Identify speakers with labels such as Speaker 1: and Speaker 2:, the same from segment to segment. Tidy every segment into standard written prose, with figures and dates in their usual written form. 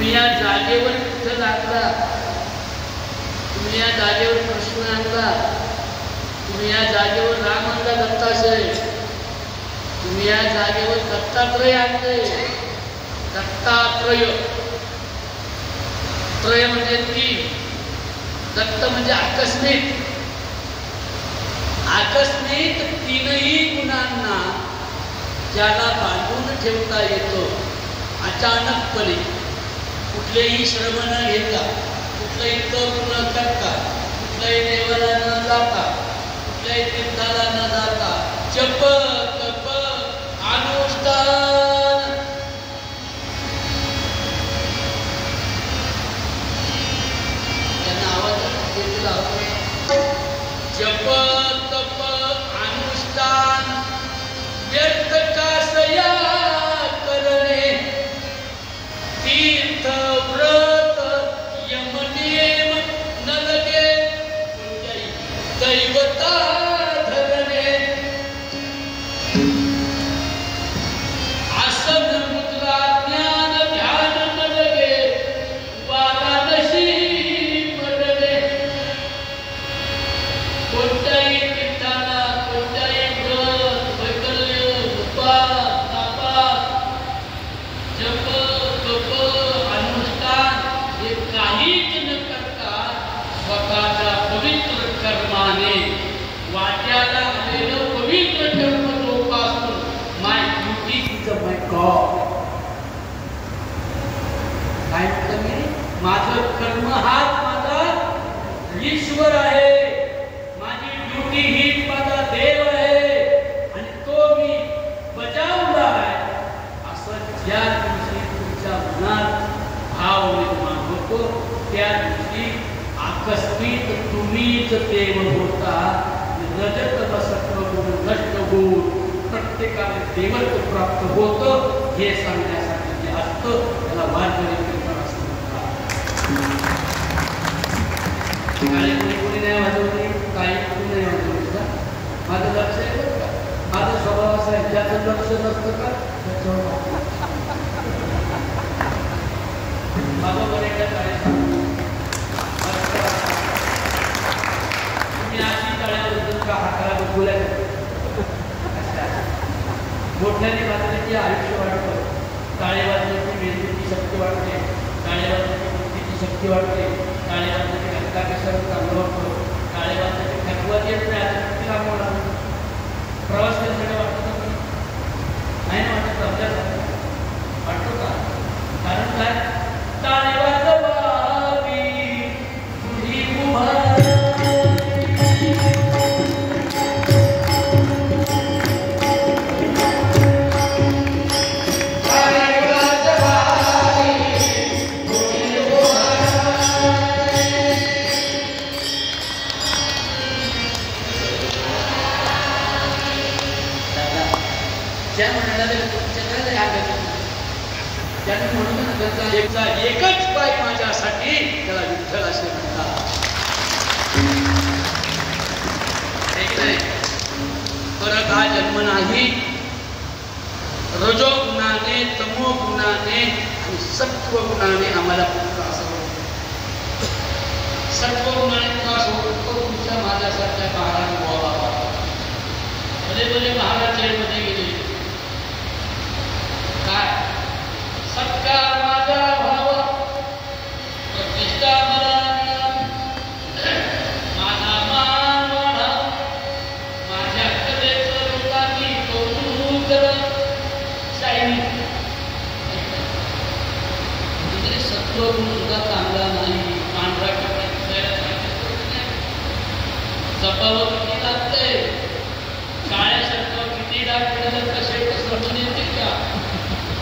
Speaker 1: तुम्ही या जागेवर विठ्ठल आणला, तुम्ही या जागेवर कृष्ण आणला, तुम्ही या जागेवर राम आणला दत्तात्रय, तुम्ही या जागेवर दत्तात्रय आणले. दत्तात्रय, त्रय म्हणजे तीन, दत्त म्हणजे आकस्मिक. आकस्मिक तीनही गुणांना ज्याला बांधून ठेवता येतो अचानकपणे, कुठलेही श्रम न घेता, कुठलंही तप न करता, कुठल्याही देवाला न जाता, कुठल्याही तीर्थाला न जाता, जप तप अनुष्ठान, त्यांना आवाज देतील, जप तप अनुष्ठान व्यर्थ कासया करणे, तीर्थ व्रत यमनेम न लगे दैवता धरणे, आसन मुद्रा ज्ञान ध्यान न लगे वाराणसी पडणे. कोणत्याही तीर्थाला, कोणत्याही व्रत वैकल्य उपास तापास जप तप अनुष्ठान हे काहीच न करता स्वतःच्या पवित्र कर्माने वाट्याला आलेलं पवित्र कर्म जोपासून माय ड्युटी इज माय गॉड. काय म्हटलं मी? माझं कर्म हाच माझा ईश्वर आहे, माझी ड्युटी हीच माझा देव आहे आणि तो मी बजावला आहे. असं ज्या दिवशी तुमच्या मनात भाव निर्माण होतो त्या दिवशी आकस्मिक तुम्हीच देव होता. रजत सत्व गुण नष्ट होऊन प्रत्येकाला देवत्व प्राप्त होतं हे सांगण्यासाठी जे असतं त्याला वारकरी कीर्तन असं म्हणतात. काही कोणी नाही वाजवली, काही कोणी नाही वाजवली का? माझं लक्ष आहे बरं का, माझा स्वभाव असा आहे, ज्याचं लक्ष नसतं का त्याच्यावर बाबा बरेका काय सांगतो, तुम्ही अशी टाळ्याबद्दल का हाताला बोलायचं, मोठ्याने वाजल्याची आयुष्य वाढतं, टाळे वाजल्याची मेंदूची शक्ती वाढते, टाळे वाजल्याची बुद्धीची शक्ती वाढते, टाळे वाजल्याची घटकाकर्षण चांगलं वाटतं, टाळे वाजल्याची थकवत येत नाही. आता किती लांब होणार प्रवास केल्यासाठी वाटतं नाही ना, वाटत आपल्याला वाटतो का? कारण काय? टाळे वाजवावी तुझी उभारी, ज्या म्हणाला एकच पाय माझ्यासाठी त्याला विठ्ठल असे म्हणतात. परत हा जन्म नाही. रजो गुणाने, तमो गुणाने आणि सत्व गुणाने आम्हाला पुत्र असं होतं. सत्व गुणाने त्रास होतो तुमच्या माझ्यासारख्या महाराज बोला भले भले महाराज जेलमध्ये गेले, काय सत्कार माझा व्हावा, प्रतिष्ठा मला माझा मान वाढा, माझ्या कलेचं लोकांनी कौतुक शायनी. म्हणजे सत्व सुद्धा चांगला नाही, पांढरा कपडा जपावं किती लागतंय, काळ्या शर्टावर किती डाग पडलं कसे कसं येते का?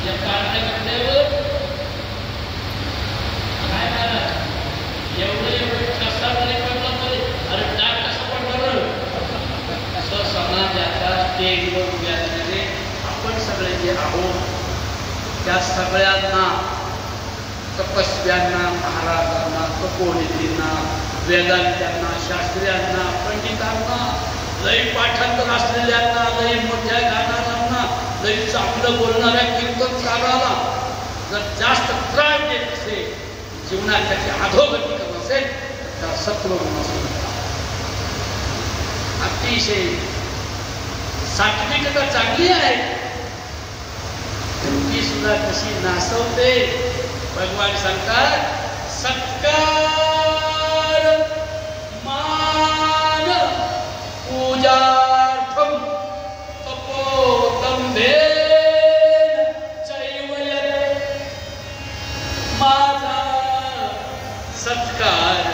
Speaker 1: या काळ्या कपड्यावर काय करा, एवढं कसा तरी पडला तरी अरे डाग कसा पडणार. असं समाजाच्या स्टेजवर उभ्या झालेले आपण सगळे जे आहोत त्या सगळ्यांना, तपस्व्यांना, महाराजांना, कपोनिधींना, वेदांत्यांना, शास्त्र्यांना, पंडितांना, लई पाठांतर असलेल्यांना, लई मोठ्या गाणाऱ्यांना, लई चांगलं बोलणाऱ्या कीर्तनकाराला जर जास्त त्रास देत असेल जीवनात त्याची अधोगती करत असेल तर सत्वगुण असेल. अतिशय सात्विकता चांगली आहे, ती सुद्धा कशी नासवते. भगवान सांगतात सत्कार मान पूजार्थम तपोदंभेन चैवयत. माझा सत्कार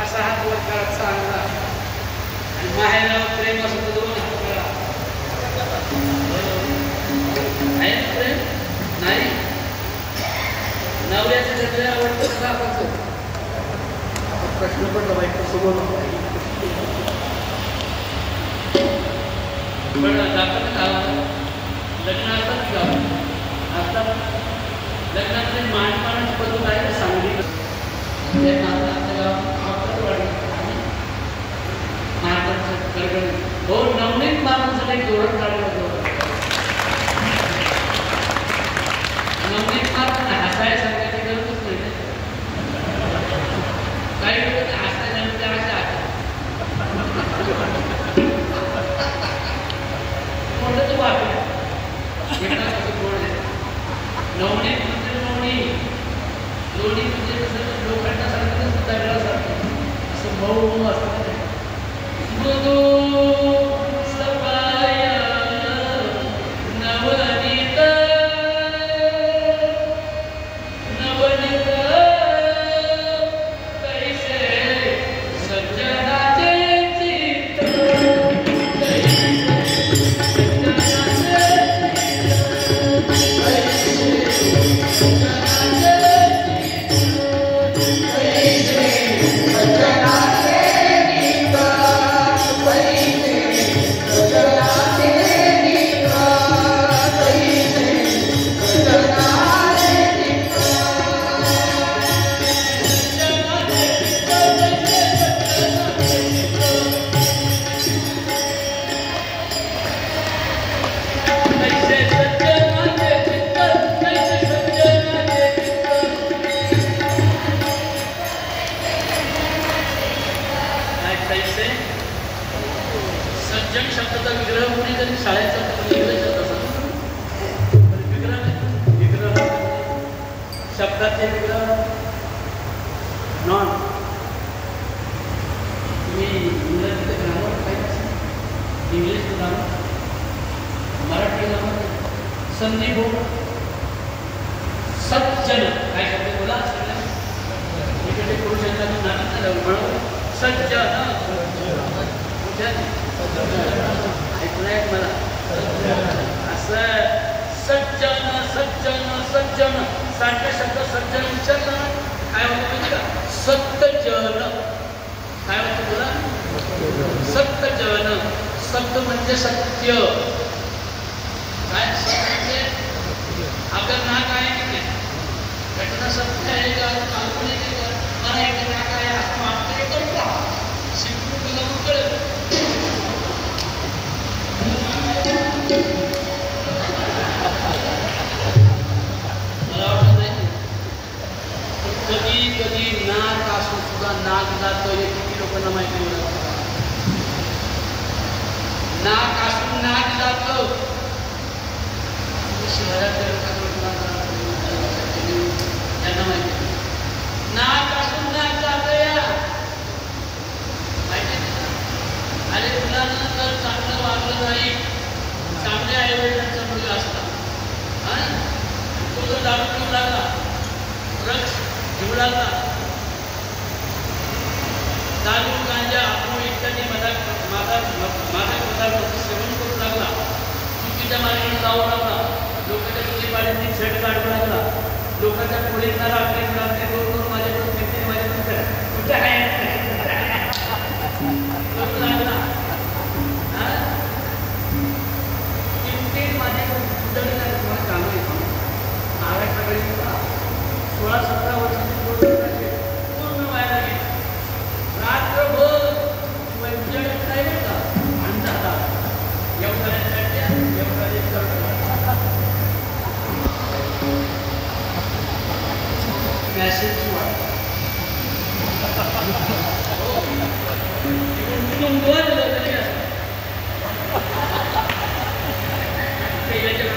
Speaker 1: असा हात वर करत सांगला आणि माहेरावर प्रेम असं दोन हात करा. आहे ना प्रेम? नाही. नवऱ्याचं सगळं आवडतं का आपण प्रश्न पडला बाई कसं बोलू पण दाखवत गावाला लग्न असतात गावात असतात. लग्नामध्ये मानपानाची पद्धत आहे सांगली हो नवनीत मानांसाठी धोरण काढलं होतं. नवनीत मान हसाय सांगायची गरजच नाही. काही लोक हसायला अशा म्हणलं तू वाटलं नवनीत म्हणजे नवनी लोणी म्हणजे कसं लोखंडा सारखं दगडासारखं असं मऊ असतं. सज्जन शब्दाचा विग्रह कोणी जरी शाळेचा विग्रह शब्दाचे विग्रह नॉन तुम्ही इंग्रजीचं ग्रामर पाहिजे, इंग्लिश ग्रामर, मराठी ग्रामर, संधी बोल सज्जन काय शब्द बोला इकडे पुरुषांना नाटक म्हणून सज्जन ऐकून आहे मला असं सज्जन सज्जन सज्जन सारख्या शब्द सज्जन विचारलं काय होतं माहिती का सत्यजन काय होतं तुला सत्यजन सत्य म्हणजे सत्य काय म्हणजे आपलं नाक आहे की नाही घटना सत्य आहे का काल्पनिक आहे का मला एक नाक आहे असं वाटतं हे करू का शिकून तुला कळेल मला वाटत नाही कधी कधी नाक असून सुद्धा नाक जातं हे किती लोकांना माहिती होतं नाक असून नाक जातं शहरातल्या लोकांना त्यांना माहिती नाक असून नाक जातं या माहिती अरे मुलांना जर चांगलं वागलं नाही चांगल्या आईवडिलांचा मुलगा असता तो जर दारू पिऊ लागला ड्रग्स घेऊ लागला दारू गांजा अफवा इत्यादी मादक पदार्थांचं सेवन करू लागला चुकीच्या मार्गाने जाऊ लागला लोकांच्या कुठे झट काढू लागला लोकांच्या पुढे रात्री दोन माझ्याकडून फिरते माझ्याकडून कुठे आहे लागला किती माझ्याकडून तुम्हाला काम आहे महाराष्ट्राकडे 16-17 वर्षाची पूर्ण व्हायला गेली रात्रभर उजेडत नाही का अंधारात एवढ्यासाठी मॅसेज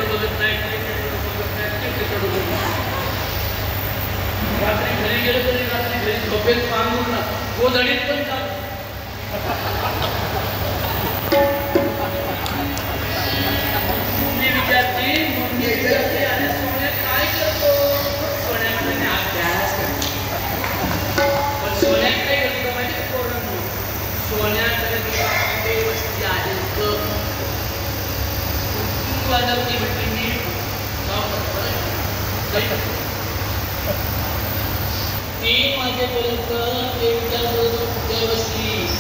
Speaker 1: बघत नाही रात्री घरी गेलो तरी रात्री घरी झोपेत पांगून ना गोधडीत पण चालू विद्यार्थी आणि सोन्या काय करतो सोन्यामध्ये अभ्यास करतो पण सोन्या काय करतो माहिती पोरांनो सोन्याकडे वस्ती आहे वाजवती म्हटली मी तीन वाजेपर्यंत ते विचारतो कुठे बसलीस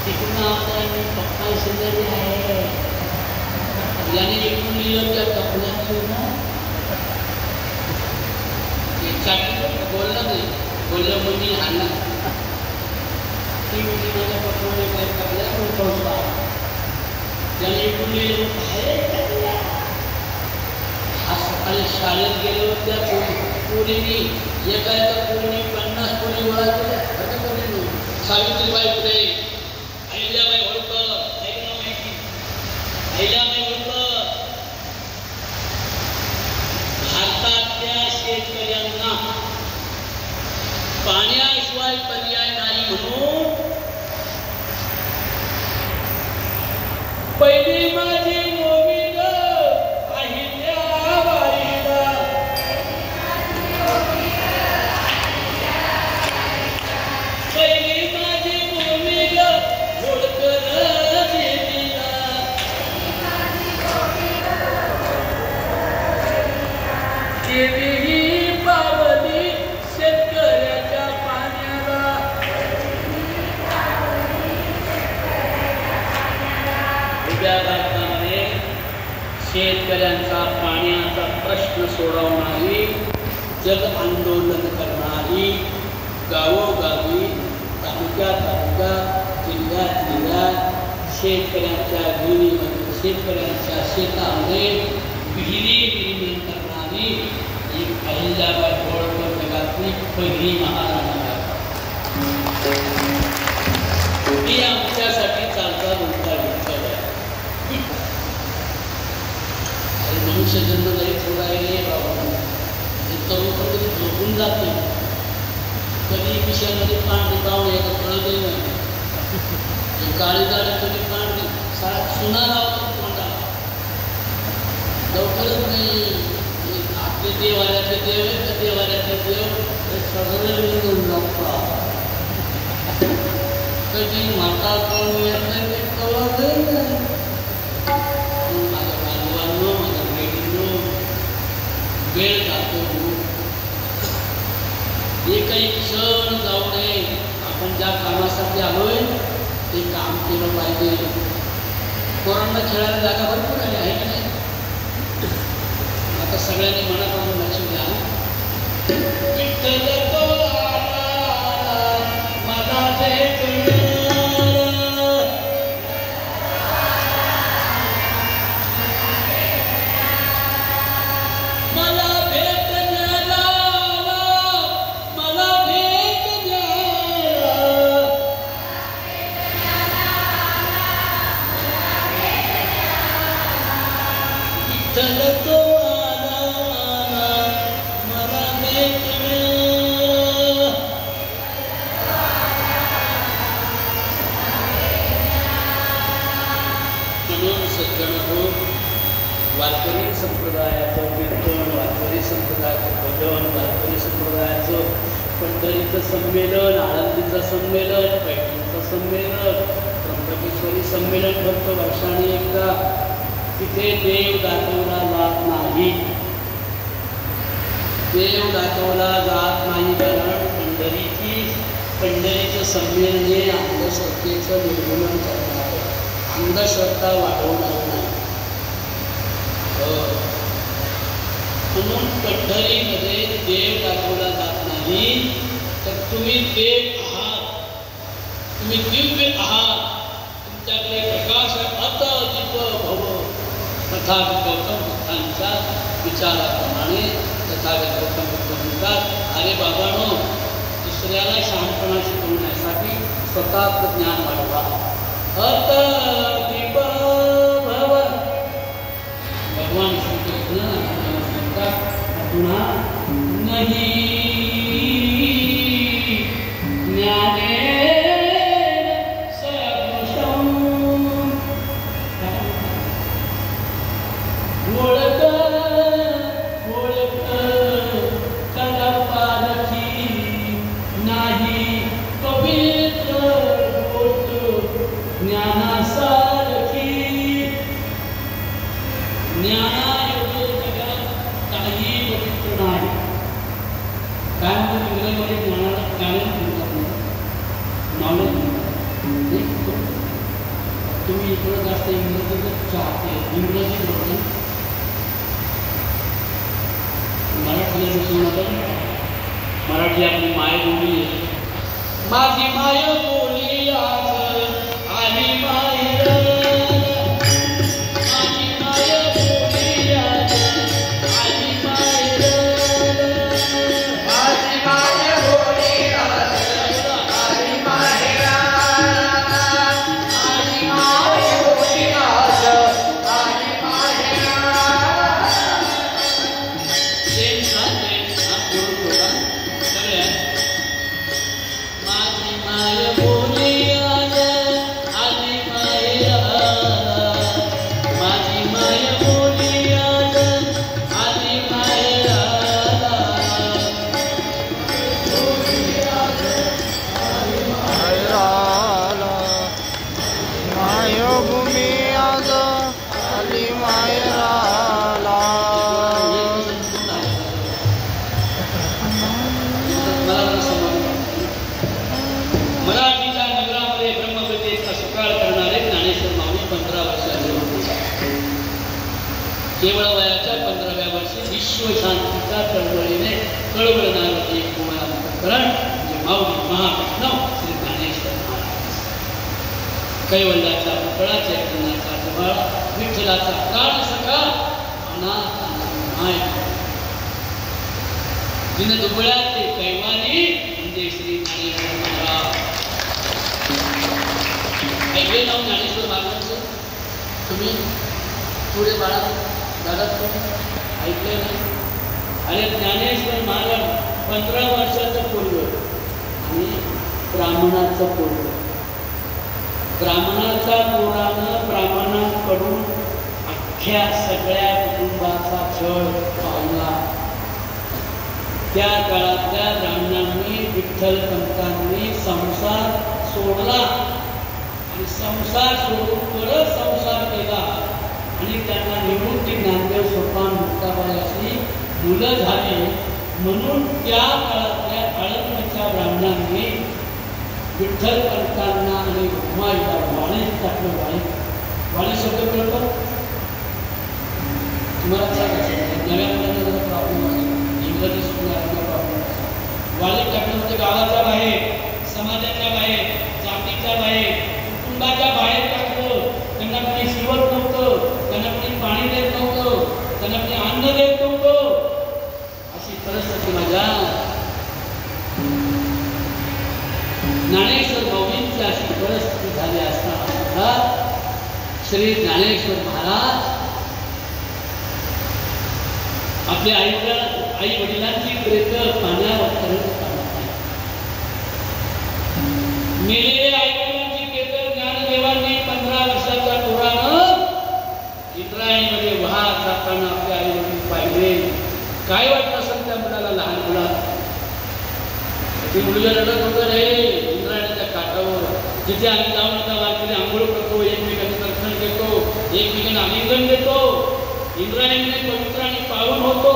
Speaker 1: तिकडून आता मी पप्पा शेजारी आहे याने इकडून लिहिलं त्या कपड्याने ना बोललं नाही बोललं मुली हाणला ती मुली माझ्या पप्पाने काय कपड्या पोहोचला त्याने इकडून लिहिलं आज सकाळी शाळेत गेलो त्या पोरीनी एका पोरीने 50 पोरी गोळा केल्या सावित्रीबाई फुले अहिल्याबाई होळकर ऐकलं माहिती अहिल्याबाई होळकर भारतातल्या शेतकऱ्यांना पाण्याशिवाय पर्याय नाही म्हणून पहिली माझी शेतकऱ्यांचा पाण्याचा प्रश्न सोडवणारी जग आंदोलन करणारी गावोगावी तालुक्यात जिल्ह्यात शेतकऱ्यांच्या विहिरीमध्ये शेतकऱ्यांच्या शेतामध्ये विहिरी निर्माण करणारी एक अहिल्याबाई होळकर जगातली पहिली महाराणी ती आमच्यासाठी चालता बोलता विठ्ठल आहे मनुष्य जन्म जरी थोडा आहे बाबा तरुण कधी झोपून जात नाही कधी विषयामध्ये पाणी पाहून येतं कळतही नाही काळी गाडी कधी पाणी सुना लावतो तोंडाला लवकरच नाही आपले देवाऱ्याचे देव आहे तर देवाऱ्याचे देव सगळे मिळून लागतो कधी माता कोण येतं ते कळत नाही. माझ्या बांधवांनो, माझ्या बहिणींनो, वेळ जातो. एकही क्षण जाऊ नये. आपण ज्या कामासाठी आलोय ते काम केलं पाहिजे. पोरांना खेळायला जागा भरपूर आहे की नाही? आता सगळ्यांनी मनापासून लक्ष द्या. विठ्ठल तो आला मला भेटणार, मला भेटण्याला, मला भेटण्याला. विठ्ठल तो वारकरी संप्रदायाचं कीर्तन, वारकरी संप्रदायाचं भजन, वारकरी संप्रदायाचं पंढरीचं संमेलन, आळंदीचं संमेलन, पैठणचं संमेलन, त्र्यंबकेश्वरी संमेलन भरतं वर्षाने एकदा. तिथे देव दाखवला जात नाही. देव दाखवला जात नाही कारण पंढरीचं संमेलन हे अंधश्रद्धेचं निर्मूलन करणार आहे. अंधश्रद्धा वाढवणार नाही. म्हणून पंढरीमध्ये देव दाखवला जात नाही. तर तुम्ही देव आहात, तुम्ही दिव्य आहात. तुमच्याकडे प्रकाश आता दीप भव. तथागत गौतम बुद्धांच्या विचाराप्रमाणे तथागत गौतम बुद्ध म्हणतात, अरे बाबांनो, दुसऱ्याला शहाणपणा शिकवण्यासाठी स्वतःचं ज्ञान वाढवा. आता दीप भव. भगवान श्रीकृष्ण पुन्हा नाही ज्ञाने सदृशं ओळख कल्पारखी नाही पवित्र होत ज्ञानासारखी. ज्ञानायोगे जगात काही पवित्र नाही. काय म्हणतात इंग्रजीमध्ये ज्ञानाला? टॅलेंट म्हणतात, नॉलेज म्हणतात. तुम्ही इकडं जास्त इंग्रजीच चाहते. इंग्रजी बरोबर मराठी आपली मायबोली आहे. माझी मायबोली आज आली माहेर, माझी मायबोली आज आली माहेर, माझी मायबोली आज आली माहेर, माझी मायबोली आज आली माहेर. माझी मायबोली आज आली माहेर, माझी मायबोली आज आली माहेर.
Speaker 2: मायभूमी आज आली मायराला.
Speaker 1: मराठीच्या नगरामध्ये ब्रह्मविद्येचा सकाळ करणारे ज्ञानेश्वर माऊली 15 वर्षाचे होते. केवळ वयाच्या 15व्या वर्षी विश्वशांतीच्या चळवळीने कळवळणारे एक प्रकरण म्हणजे माऊली महाविष्णू श्री ज्ञानेश्वर महाराज. कैवल्याचा पुतळा, चैतन्याचा जबाळा, विठ्ठलाचा प्राण सखा, अनाथ माय. दिन दुबळ्यात ते कैवारी म्हणजे श्री ज्ञानेश्वर महाराज. ऐकले नाव ज्ञानेश्वर महाराजांचं तुम्ही? पुढे बाळा दादा ऐकले नाही? अरे ज्ञानेश्वर महाराज 15 वर्षाचं पोरगं आणि ब्राह्मणाचं पोरगं. ब्राह्मणाच्या पोरानं ब्राह्मणाकडून अख्ख्या सगळ्या कुटुंबाचा छळ पावला. त्या काळातल्या ब्राह्मणांनी, विठ्ठल पंतांनी संसार सोडला आणि संसार सोडून परत संसार केला आणि त्यांना निवृत्ती ज्ञानदेव सोपान मुक्ताबाई अशी मुलं झाली. म्हणून त्या काळातल्या आळंदीच्या ब्राह्मणांनी विठ्ठल पंतांना आणि रुक्माईला वाणी टाकलं. वाणी शब्द कळतो तुम्हाला? नव्या मुलांना प्रॉब्लेम आहे, इंग्रजी शिकण्याचा प्रॉब्लेम आहे. वाणी टाकलं म्हणजे गावाच्या बाहेर, समाजाच्या बाहेर, जातीच्या बाहेर, कुटुंबाच्या बाहेर टाकलं. त्यांना कोणी शिवत नव्हतं, त्यांना कोणी पाणी देत नव्हतं, त्यांना कोणी अन्न देत नव्हतं. अशी परिस्थिती माझ्या ज्ञानेश्वर भाऊजींची अशी परिस्थिती झाली असताना श्री ज्ञानेश्वर महाराज आपल्या आई वडिलांची प्रेत पाण्यावर तरंग काढत आहे. मेलेल्या आई वडिलांची प्रेत ज्ञानदेवांनी 15 वर्षाच्या पोरानं इंद्रायणीमध्ये वाहत जाताना आपल्या आई वडील पाहिले. काय वाटतं असेल त्या मुलाला, लहान मुलाला? ती मुलीला रडत होतं रे इंद्रायणीच्या काठावर, जिथे आम्ही जाऊन आता वाटले आंघोळ करतो, एकमेकांचे दर्शन घेतो, एकमेकांना आलिंगन देतो, इंद्रायणीने पवित्र आणि पावन होतो,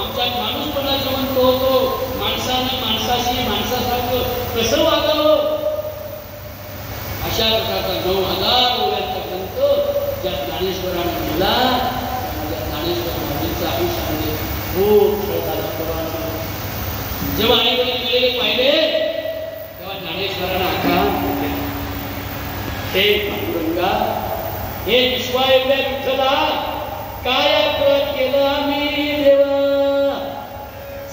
Speaker 1: आमच्यात माणूसपणा जिवंत होतो, माणसाने माणसाशी माणसासारखं कसं वागावं, अशा प्रकारचा 9000 ओव्यांचा ग्रंथ ज्या ज्ञानेश्वराने लिहिला. त्या ज्ञानेश्वर महाराजांच्या आयुष्यामध्ये खूप खेळ झाला. जेव्हा आई वडील गेलेले पाहिले तेव्हा ज्ञानेश्वरानं आकाश हे पांडुरंगा, हे विश्वा एवढ्या विठ्ठला, काय अपराध केलं आम्ही देवा,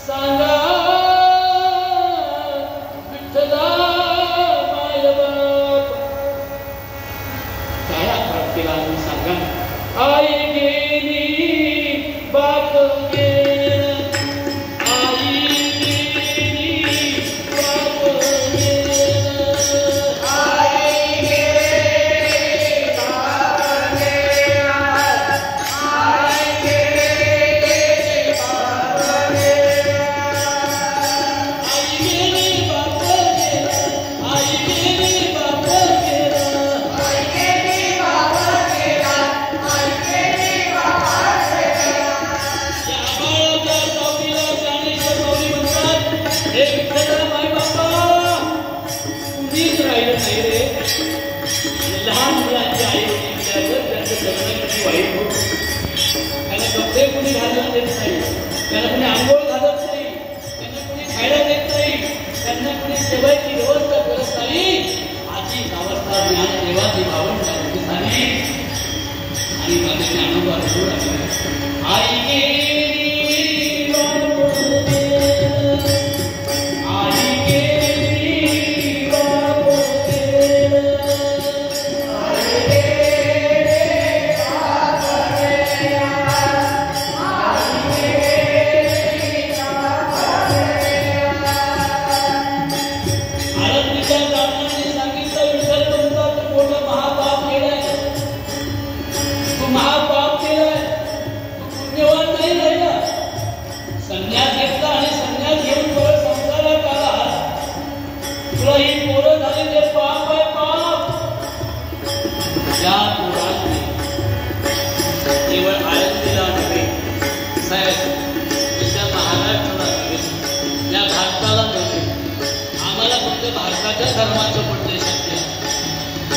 Speaker 1: सांगा विठ्ठला मायबाप, काय अपराध केला आम्ही सांगा. आई गेली बाप गेला, आई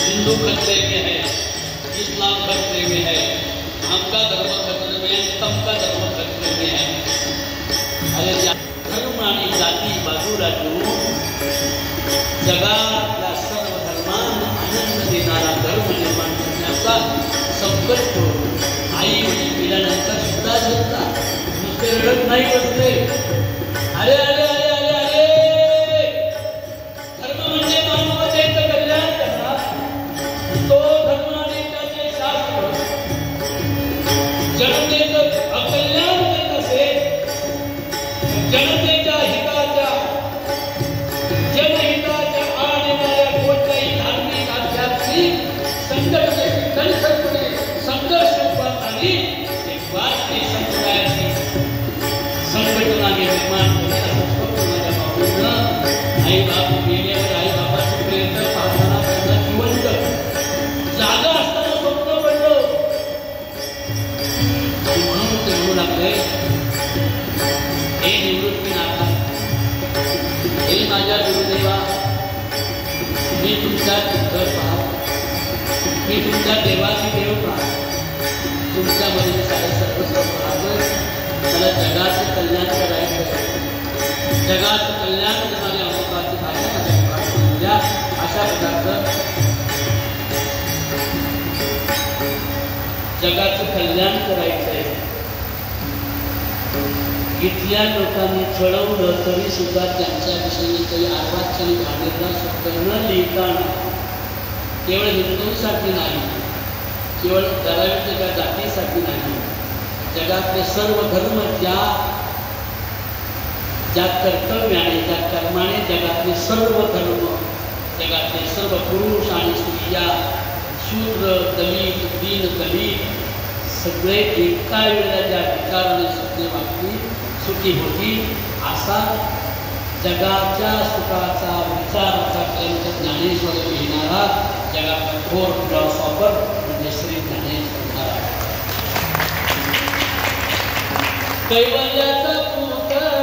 Speaker 1: हिंदू खतरे में है, इस्लाम खतरे में है, हमका धर्म खतरे में है, तमका धर्म खतरे में है. अरे धर्म आणि जाती बाजूला ठेवून जगातल्या सर्व धर्मांना आनंद देणारा धर्म निर्माण करण्याचा संकल्प आई वडील केल्यानंतर सुद्धा घेतला. नुसते रडत नाही बसले. अरे अरे अरे अरे अरे धर्म म्हणजे मानवतेचं कल्याण करणार. तो धर्म आणि त्याचे शास्त्र जनतेचं अकल्याण करत असेल, जनतेच्या हिताच्या जनहिताच्या आणणाऱ्या कोणत्याही धार्मिक आध्यात्मिक संघटनेची कणखरपणे संघर्ष रूपात आली. एक भारतीय समुदायाची संघटना निर्माण करण्याचं स्वप्न माझ्या बाबूंना आई बाबू गेल्यावर आई बाबाचे प्रयत्न जगामध्ये हे निवृत्तीनाथ, हे माझ्या गुरुदेवा, मी तुमचा चित्र पाहत, मी तुमच्या देवाची देव पाहत, तुमच्यामध्ये सारे सर्वस्व पाहत. मला जगाचं कल्याण करायचं, जगाचं कल्याण करणाऱ्या अमृताची भाषा माझ्या अशा प्रकारचं जगाचं कल्याण करायचंय. इथल्या लोकांनी छळवलं तरी सुद्धा त्यांच्याविषयी काही अर्वाच्य घाणेरडा शब्द न लिहिताना केवळ हिंदूंसाठी नाही, केवळ ठराविक जातीसाठी नाही, जगातले सर्व धर्म ज्या कर्तव्याने, त्या कर्माने जगातले सर्व धर्म, जगातले सर्व पुरुष आणि स्त्रिया, शूद्र दलित दीन दलित सगळे एका वेळेला ज्या विचाराने सुखी वागतील, सुखी होती, असा जगाच्या सुखाचा विचाराचा ग्रंथ ज्ञानेश्वर लिहिणारा जगातला थोर फिलॉसॉफर म्हणजे श्री ज्ञानेश्वर महाराज. कैवल्याचा पुतळा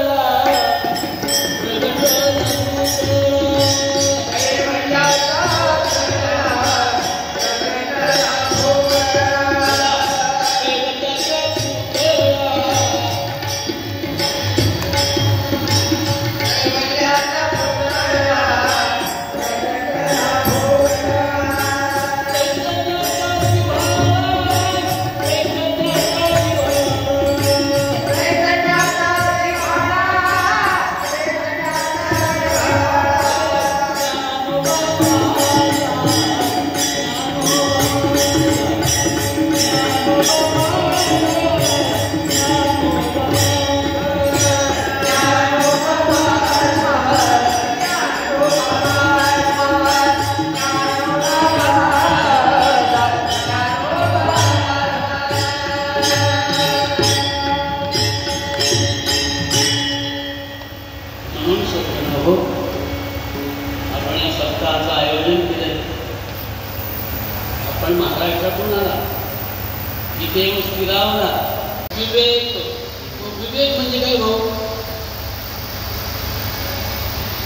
Speaker 1: विवेक म्हणजे काय भाऊ?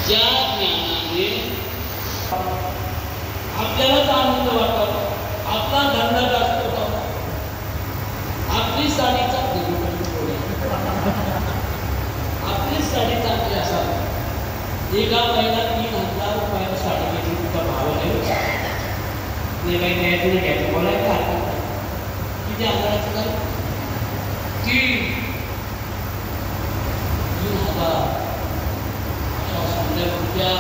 Speaker 1: ज्या ज्ञानाने आपल्यालाच आनंद वाटतो, आपला धंदा जास्त होतो, आपली साडी चांगली, आपली साडी चांगली असावी. एका महिला 3000 रुपयाला साडी घेतली, तुमचा भाव नाही काही द्यायचं नाही, घ्यायचं बोलायचं हरकत किती हजाराचं काय 3000 रुपया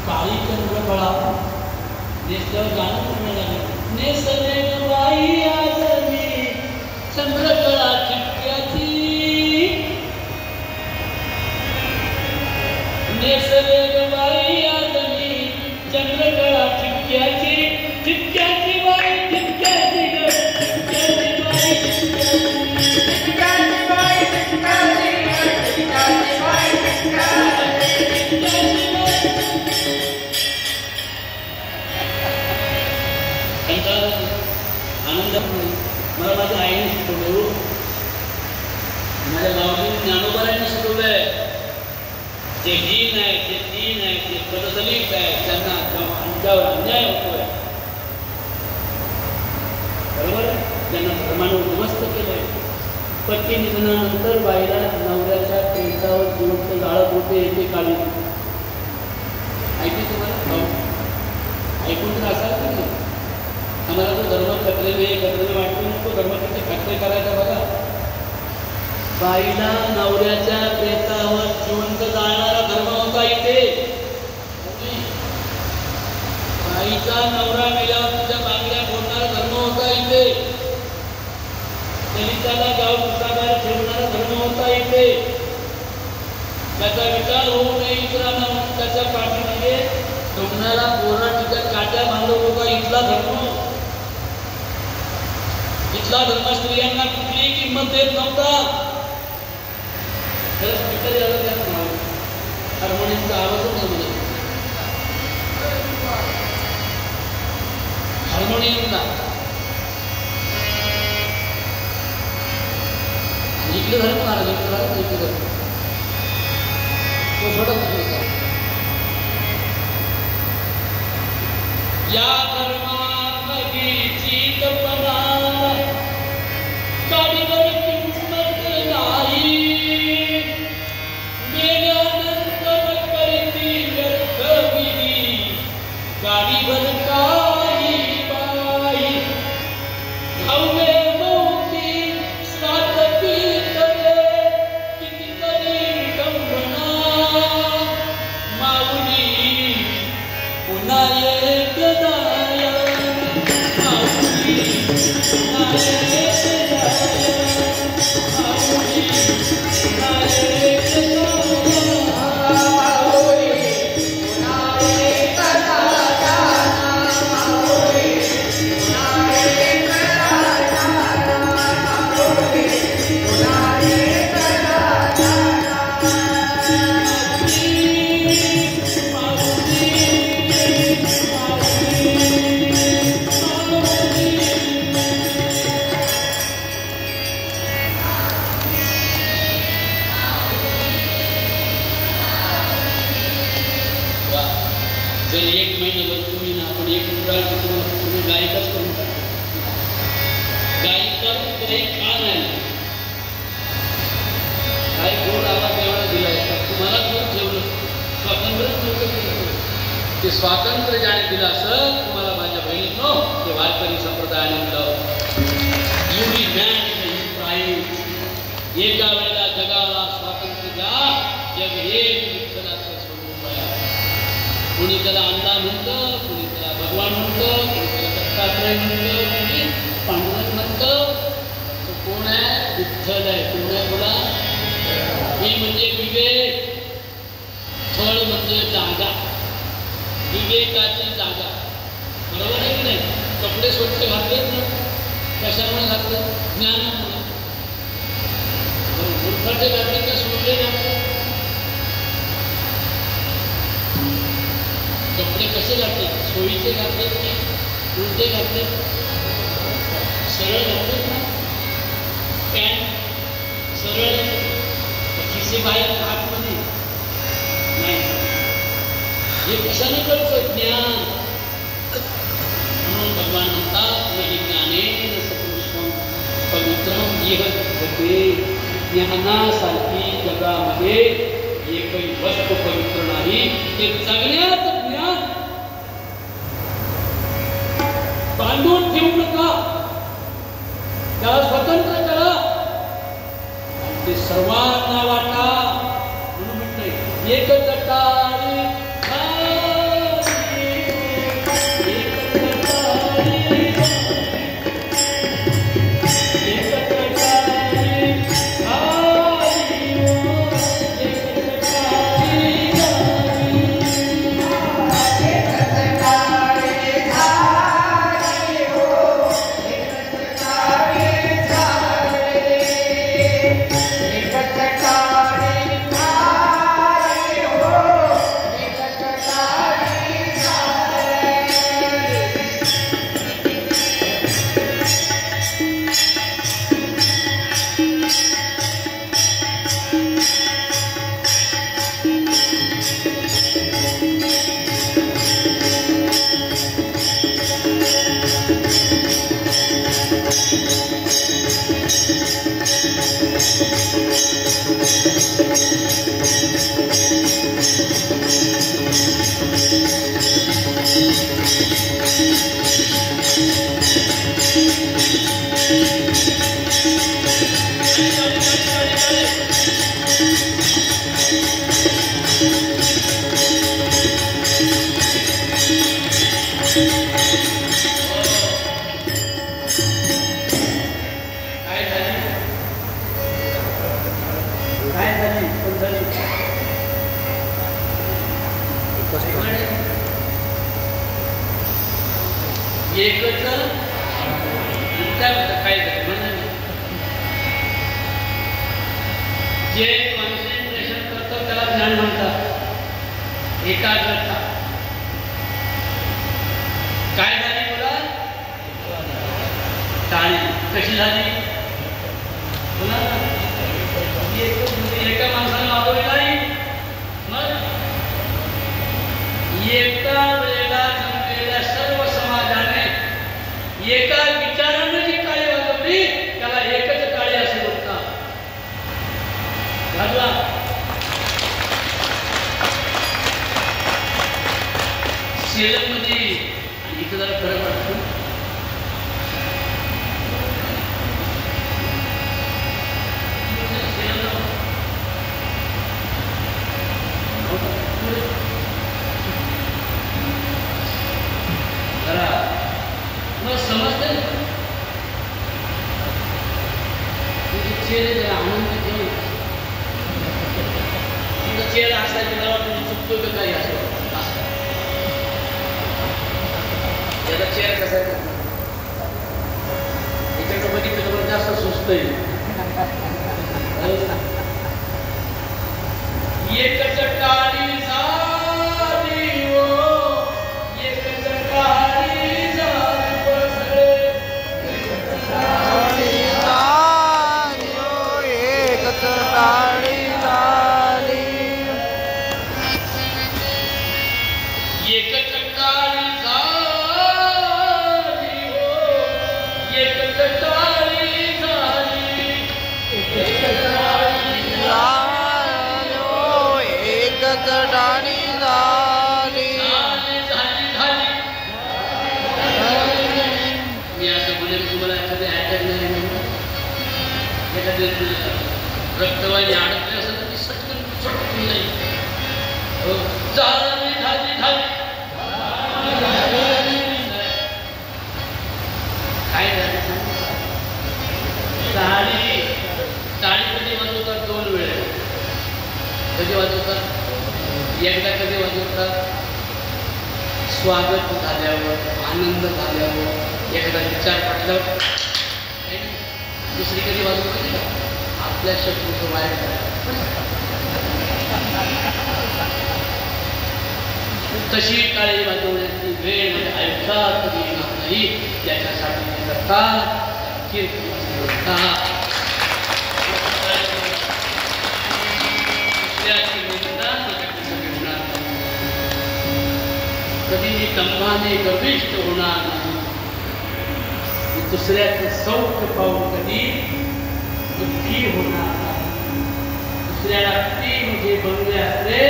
Speaker 1: काळी चंद्रकळा नेसल्यावर गाणं म्हणणं लागलं, नेसले ग बाई आज मी चंद्रकळा ठिपक्याची, नेसले ग बाई आज मी चंद्रकळा ठिपक्याची, ठिपक्याची बाई ठिपक्याची ग, ठिपक्याची बाई ठिपक्याची बाई ठिपक्याची बाई आनंद. मला माझ्या आईने शिकवलं, माझ्या गावातील ज्ञानोबारांनी शिकवलंय, जे हीन आहे, जे दीन आहे, जे पददलित आहे, त्यांना आमच्यावर अन्याय होतोय, बरोबर, त्यांना धर्माने उद्ध्वस्त केलंय. पती निधनानंतर बाईला नवऱ्याच्या पेटावर जिवंत जाळत होते एके काळी. ऐकते तुम्हाला ऐकून तर असाल की नाही? आम्हाला तो धर्म कचरेने वाटतो, तो धर्म किती खर्च करायचा बघा. बाईला नवऱ्याच्या प्रेतावर जिवंत जाणारा धर्म होता इथे. बाईचा नवरा मेल्यावर तुझ्या बांगड्या फोडणारा धर्म होता इथे. दलिताला गाव कुटाबाहेर ठेवणारा धर्म होता इथे. त्याचा विचार होऊ नये इतरांना म्हणून त्याच्या पाठीमागे ठेवणारा पोरा तिच्या काट्या बांधव होता इथला धर्म. इथला धर्म स्त्रियांना कुठलीही किंमत देत नव्हता. हार्मोनियमचा आवाजच नाही, हार्मोनियमला आपलं झालं महाराजांचं झालं नाही केलं तो सोडत होता. या धर्मामधीची कल्पना गाडीवर किंमत नाही, मेल्यानंतर करती व्यर्थ विधी गाडीवर काही बाई धावले मोठी स्वातकी करे कितीतरी गंभना माऊली पुन्हा एक दाया माऊली पुन्हा एक दाया माऊली पुन्हा एक दाया माऊली पुन्हा एक दाया माऊली पुन्हा एक दाया माऊली पुन्हा एक जर एक महिन्यावर तुम्ही ना आपण एक रुपया तुम्ही गायकच करून टाका. गायिका काही का नाही काय गोड आवाज एवढा दिलाय तुम्हाला कोण ठेवलं स्वातंत्र्यच नव्हतं केलं. ते स्वातंत्र्य ज्याने दिलं असं तुम्हाला माझ्या बहिणीनो ते वारकरी संप्रदायाने दिलं. युवी मॅन एका वेळेला जगाला स्वातंत्र्य द्या. जग हे विठ्ठलाचं स्वरूप आहे. कोणी त्याला अल्ला म्हणतं, कोणी त्याला भगवान म्हणतं, कोणी त्याला दत्तात्रय म्हणतं, कोणी पांडुरंग म्हणतं. तो कोण आहे? विठ्ठल आहे. कोण आहे बोला? ही म्हणजे विवेक. फळ म्हणजे जागा, विवेकाची जागा. बरोबर आहे की नाही? कपडे स्वच्छ घातलेत ना, कशामुळे घातलं? ज्ञानामुळे. मूर्खाचे घातले का सोडले घातले? कपडे कसे घातलेत? सोयीचे घातलेत की उलटे घातलेत? सरळ घातलेत ना? पॅन्ट सरळ खिसे बाहेर आतमध्ये नाही. हे कशाने कळतं? ज्ञान. म्हणून भगवान म्हणतात नाही ज्ञानेन सपुरुषं पवित्रं इह विद्यते. ज्ञानासारखी जगामध्ये एकही वस्तू पवित्र नाही. ते जगण्याचं ज्ञान बांधून ठेवू नका, त्याला स्वतंत्र करा आणि ते सर्वांना वाटा. म्हणून म्हटलंय एक जटारी जे कॉन्सन्ट्रेशन करतो त्याला ज्ञान म्हणतात. एकाग्रता काय झाली बोला? टाळी कशी झाली बोला? एका विचारानं जी टाळी वाजवली त्याला एकच टाळी असे म्हणतात. वाजवा. सेलममध्ये आणि इथं जरा फरक वाटतो. जरा मग समजतं ना चेहरे जरा आनंद घेऊन तुमचा चेहरा असायची मला तुम्ही चुकतो का काही असं याचा चेहरा कसा याच्याकडे बघितलं तर जास्त सुस्त आहे. एकच टाळी झाली हो, एकच टाळी झाली बसले,
Speaker 2: टाळी झाली हो, एकच टाळी झाली.
Speaker 1: एकच टाळी झाली हो, एकच टाळी झाली, एकच टाळी
Speaker 2: झाली हो, एकच टाळी झाली.
Speaker 1: मी असं बोलेल तुम्हाला एखादे ऐकायला नाही एखादे रक्तवाहिनी अडकले असेल तर ती सटकन सटकून नाही. झाली झाली झाली काय झालं टाळी. टाळी कधी वाजवतात? दोन वेळेस. कधी वाजवतात? एकदा कधी वाजवतात? स्वागत झाल्यावर, आनंद झाल्यावर, एखादा विचार पटल्यावर. दुसरी कधी वाजवतात का? आपल्या शत्रूचं वाईट झालं तशी टाळी वाजवण्याची वेळ म्हणजे आयुष्यात कधी येणार नाही. त्याच्यासाठी ते करतात कधी तंबाने गर्विष्ठ होणार नाही. दुसऱ्याचं सौख्य पाहून कधी दुःखी होणार नाही. दुसऱ्याला किती म्हणजे बंगले असले,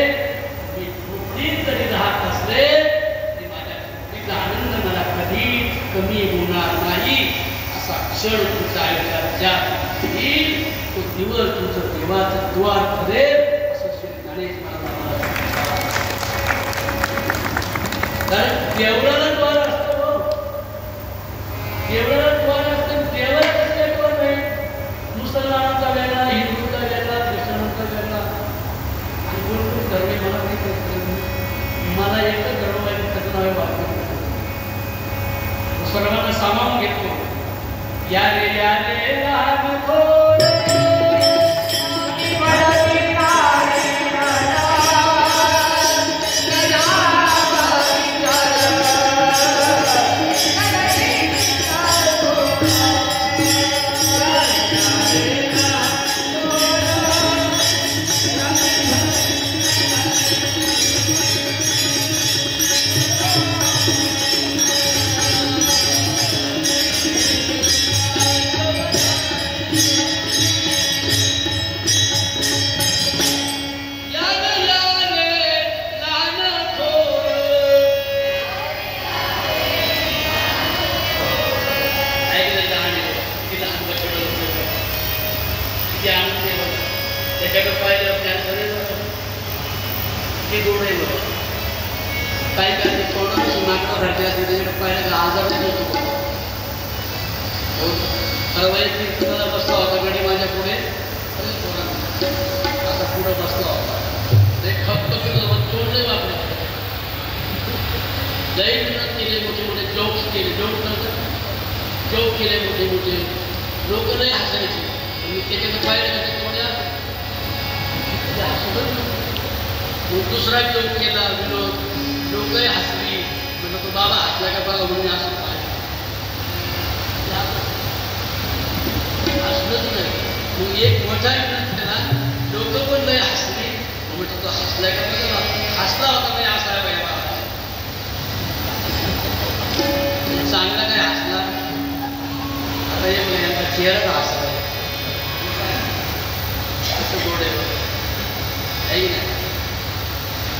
Speaker 1: मी झोपडीत जरी राहत असले तरी माझ्या झोपडीचा आनंद मला कधीच कमी होणार नाही. असा क्षण तुमच्या आयुष्यात ज्या येईल तो दिवस तुमचं देवाचं द्वार ठरेल असं श्री गणेश महाराज. कारण देवळाला द्वार असतो, देवळाला द्वार असतं. देवाला कसं द्वार नाही? मुसलमानाचा वेगळा, हिंदूचा वेगळा, ख्रिश्चनांचा वेगळा आणि कोण धर्म मला नाही करत. मला एकच धर्म आहे, त्याचं नाव आहे वाक्य. सर्वांना सामावून घेतो. या रे लहान थोर त्याच्याकडे पाहिलं ते गोड आहे बघा. काय काय थोडं नाटक घडल्या त्याच्याकडे पाहिलं आजार होतो. तुम्हाला बसला होता गडी माझ्या पुढे, असा पुढे बसला होता. ते तोडले वापरे जैन केले, मोठे मोठे जोक्स केले. जोक केले मोठे मोठे. लोक नाही हसायचे. मी त्याच्याकडे पाहिलं का ते थोड्या मग दुसरा जोक केला, विनोद. लोकही हसली. म्हणलं तो बाबा हसला का बघा म्हणून असं पाहिजे हसलंच नाही. मग एक मोठा विनोद केला, लोक पण नाही हसली. म्हटलं तो हसलाय का बघा, हसला होता नाही असा बाबा चांगला काय हसला.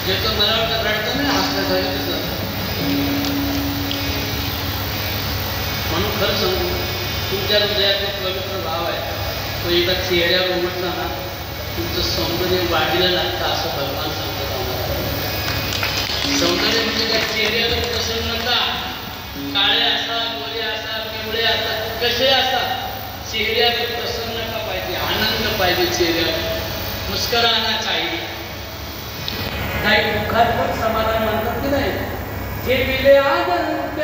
Speaker 1: येतो मला वाटतं रडतं नाही हसण्यासाठी म्हणून खरं सांगू तुमच्या हृदयातला पवित्र भाव आहे तो एका चेहऱ्यावर उमटला ना तुमचं सौंदर्य वाढीला लागतं असं भगवान सांगतात आम्हाला. सौंदर्य म्हणजे त्या चेहऱ्यावर प्रसन्नता काळे असतात गोरे असतात पिवळे असतात कसे असतात चेहऱ्यावर प्रसन्नता पाहिजे आनंद पाहिजे चेहऱ्यावर मुस्कराना चाहिए. काही दुःखात पण समाधान म्हणतात की नाही जे मिले आनंद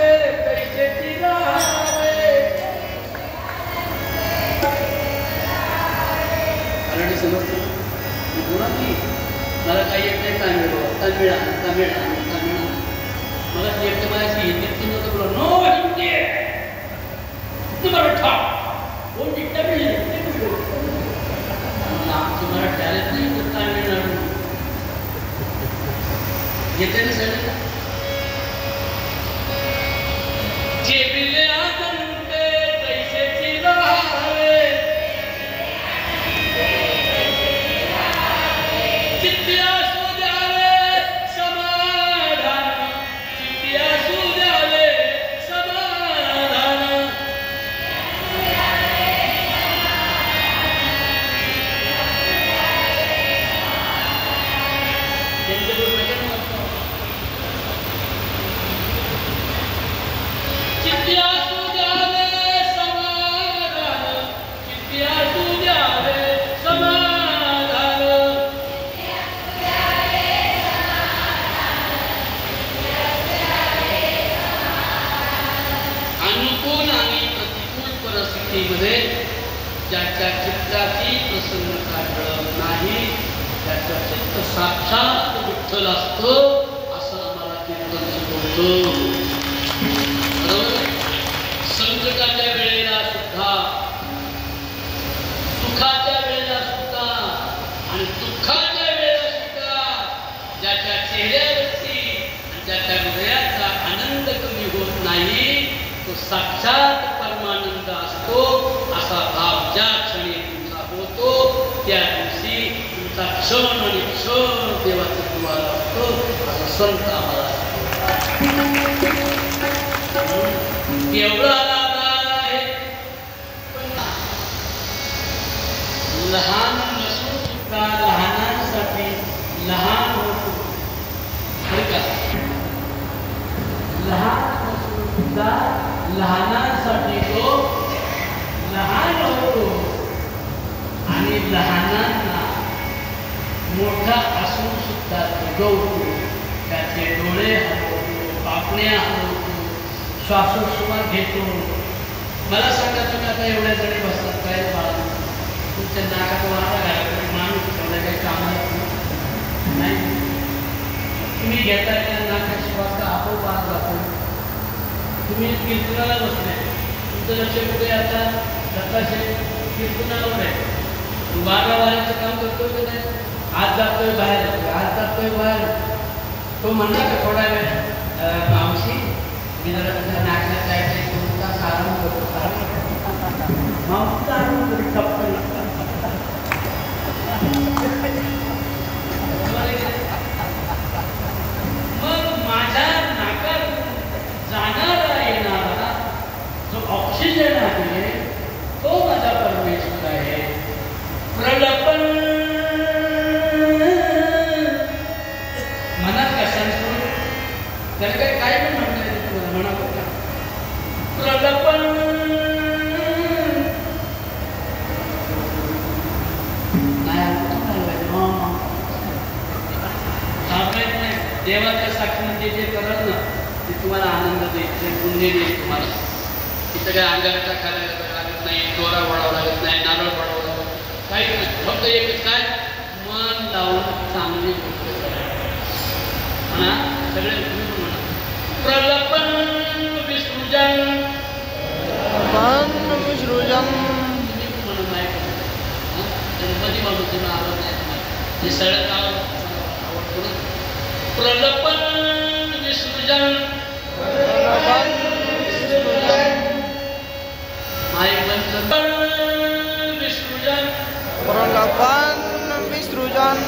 Speaker 1: पैसे मला काही येत नाही तमिळ मला येते मला हिंदीत नव्हतं बोला नो हिंदी मराठा आमचं मराठी आलेच नाही तर तामिळनाडू येते ना सगळं जे मिले आनंद पैशाची राहावे चित्ती असू द्यावे समाधान चित्ती असू द्यावे समाधान चित्ती असू द्यावे समाधान चित्ती असू द्यावे समाधान अनुकूल आणि प्रतिकूल परिस्थितीमध्ये ज्याच्या चित्ताची प्रसन्नता मिळत नाही त्याच्या चित्त साक्षात विठ्ठल असतं असं आम्हाला कीर्तन शिकवतं. संकटाच्या वेळेला सुद्धा सुखाच्या वेळेला सुद्धा आणि दुःखाच्या वेळेला सुद्धा ज्याच्या चेहऱ्यावरती आणि ज्याच्या हृदयाचा आनंद कमी होत नाही तो साक्षात परमानंद असतो असा भाव ज्या क्षणी तुमचा होतो त्या दिवशी तुमचा क्षण आणि क्षण देवाचा तुम्हाला असतो असा संत आम्हाला एवढा लाभ आहे. लहान नसून सुद्धा लहानांसाठी लहान होतो बरं का लहान नसून सुद्धा लहानांसाठी तो लहान होतो आणि लहानांना मोठा असून सुद्धा जगवतो त्याचे डोळे हलवतो पापण्या हलवतो श्वासोच्छ्वास घेतो. मला सांगा तुम्ही आता एवढ्या जणी बसतात काय बाळा तुमच्या नाकात वारा घालतो माणूस एवढ्या काही कामाला नाही तुम्ही घेताय त्या नाकात श्वास का आपोआप वारा जातो. तुम्ही कीर्तनाला बसले तुमचं लक्ष कुठे आता दत्ताचे कीर्तनावर आहे वारा वाऱ्याचं काम करतोय की नाही आज जातोय बाहेर जातोय आज जातोय बाहेर तो म्हणला का थोडा वेळ मावशी मी जरा तुझ्या नाकात जायचं तुमचा आराम करतो मावशीचा आराम करू टप्पल मग माझ्या नाकात जाणारा येणारा जो ऑक्सिजन आहे तो माझा परमेश्वर आहे. प्रलपन मनात का संस्कृत त्याला काय पण म्हटलं तुम्हाला म्हणा का प्रलपन नाही देवाच्या साक्षीने जे कराल ना ते तुम्हाला आनंद देईल ते पुण्य देईल तुम्हाला. तिथं काय अंगाचा खायला लागत नाही दोरा वाढावा लागत नाही नारळ वाढावं लागत काही नाही फक्त एकच काय मन लावून चांगली गोष्ट म्हणा सगळे म्हणा प्रलपन विसृजन
Speaker 2: विसृजन
Speaker 1: म्हणून नाही गणपती बाबूचं आवाज नाही तुम्हाला हे सगळं आवडतो ना प्रलपन विसृजन विसृजन
Speaker 2: प्रलपन विसृजन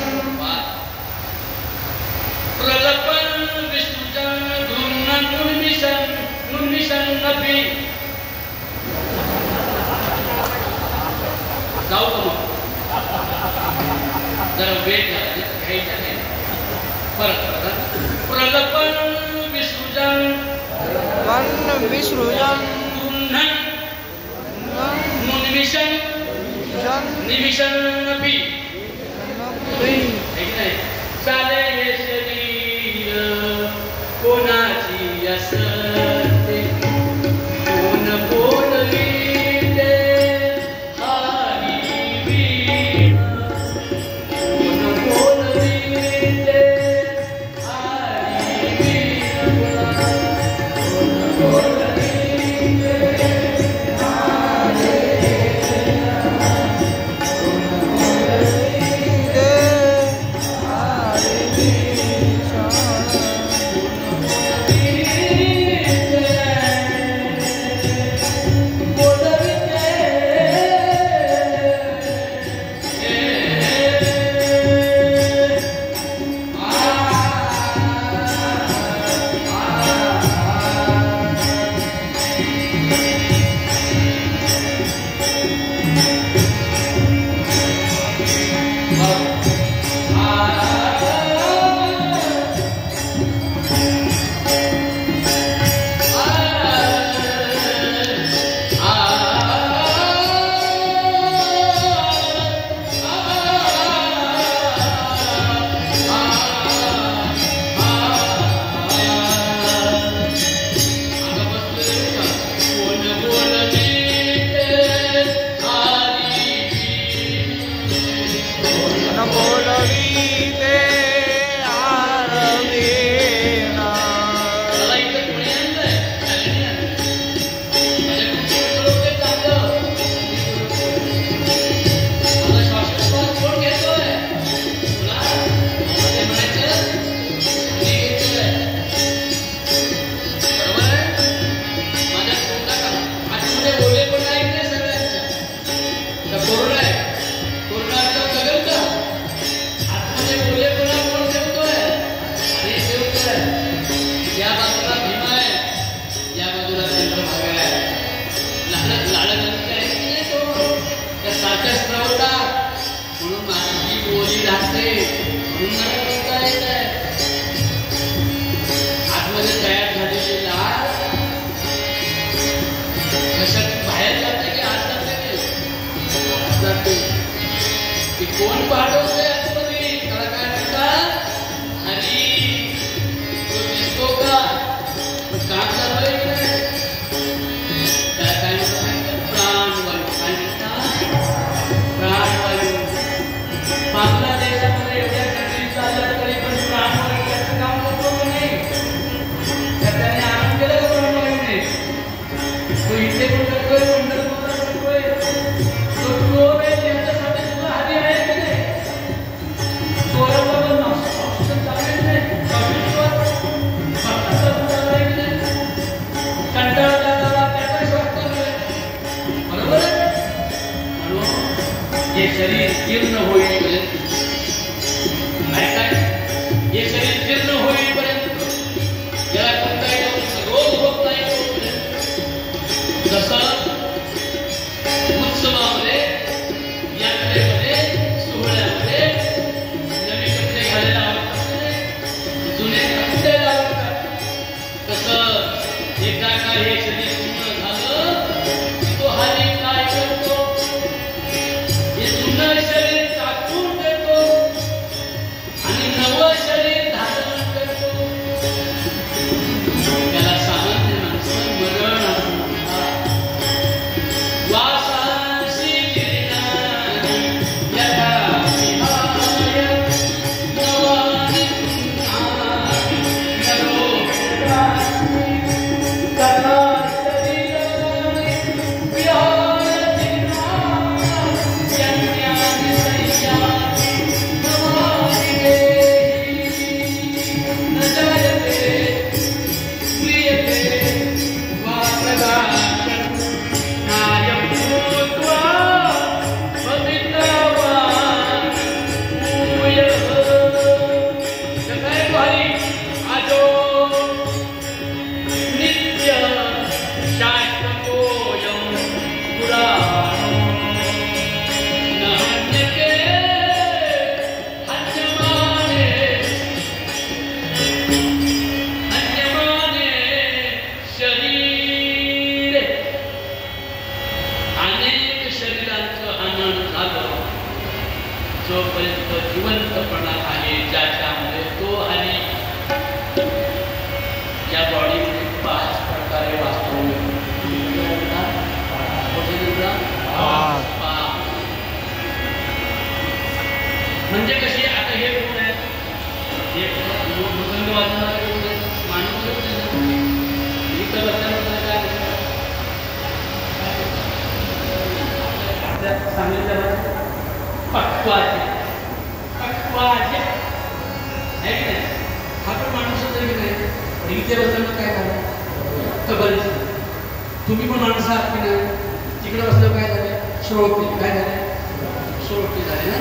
Speaker 1: नफी जाऊ का मग जरा वेळ घ्यायचा परत प्रलपन विसृजन
Speaker 2: वन विसृजन
Speaker 1: निविशन निविशन नफी चाले हे शरीर कोणाची असते कोण बोलविते हरी वीण कोण बोलविते हरी वीण कोण बोलविते कोण पाठवतोय आतमध्ये त्याला काय म्हणतात हरी तो दिसतो का काम चालू आहे त्याला काय म्हणतात प्राणवायू काय म्हणतात प्राणवायू बांगलादेशामध्ये एवढ्या कंट्री चालल्या तरी पण प्राणवायूचं काम करतो की नाही तर त्याने आराम केला का प्राणवायूने तो इथे पण करतोय पंढरपूरला करतोय तो ये शरीर जीर्ण होईपर्यंत हे शरीर जीर्ण होईपर्यंत याला कोणताही रोग होत नाही जसं उत्सवामध्ये यात्रेमध्ये सोहळ्यामध्ये नवे कपडे घालायला आवडतात जुने कपडे आवडतात तसं एकदा का हे शरीर पूर्ण झालं की तो हरी काय करतो शरीर टाकून देतो जोपर्यंत जिवंतपणा आहे ज्याच्यामुळे तो आणि या बॉडीमध्ये 5 प्रकारे वास्तव म्हणजे कशी आता हे कोण आहे मृदंग वाजवणारे कोण आहे माणूस इथं बसल्यानंतर काय सांगितलं पक्वाचे पक्वाचे आहे की नाही हा पण माणूस तरी नाही इथे बसल्यानं काय झालं खबरच तुम्ही पण माणसं आहात की नाही तिकडे बसलं काय झालं श्रोते काय झालं श्रोते झाले ना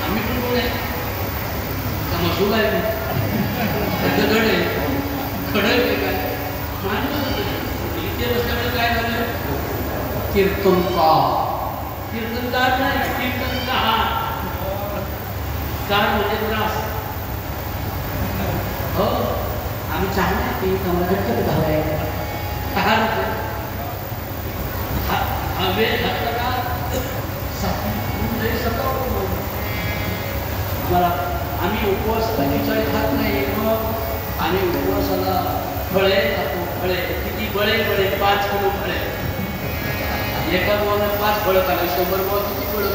Speaker 1: आम्ही पण कोण आहे का मसूल आहे त्याचं घड आहे खडं आहे काय माणूस इथे बसल्यामुळे काय झालं कीर्तनकार कीर्तनकार नाही कीर्तनकार कार म्हणजे त्रास हो आम्ही चाहणार की आम्हाला घट्ट झालाय हवे आम्हाला आम्ही उपवास कधीचाही खात नाही मग आम्ही उपवासाला फळे खातो फळे किती फळे 5 किलो फळे एका बोला 5 फळं खाल्लं 100 बोल किती फळं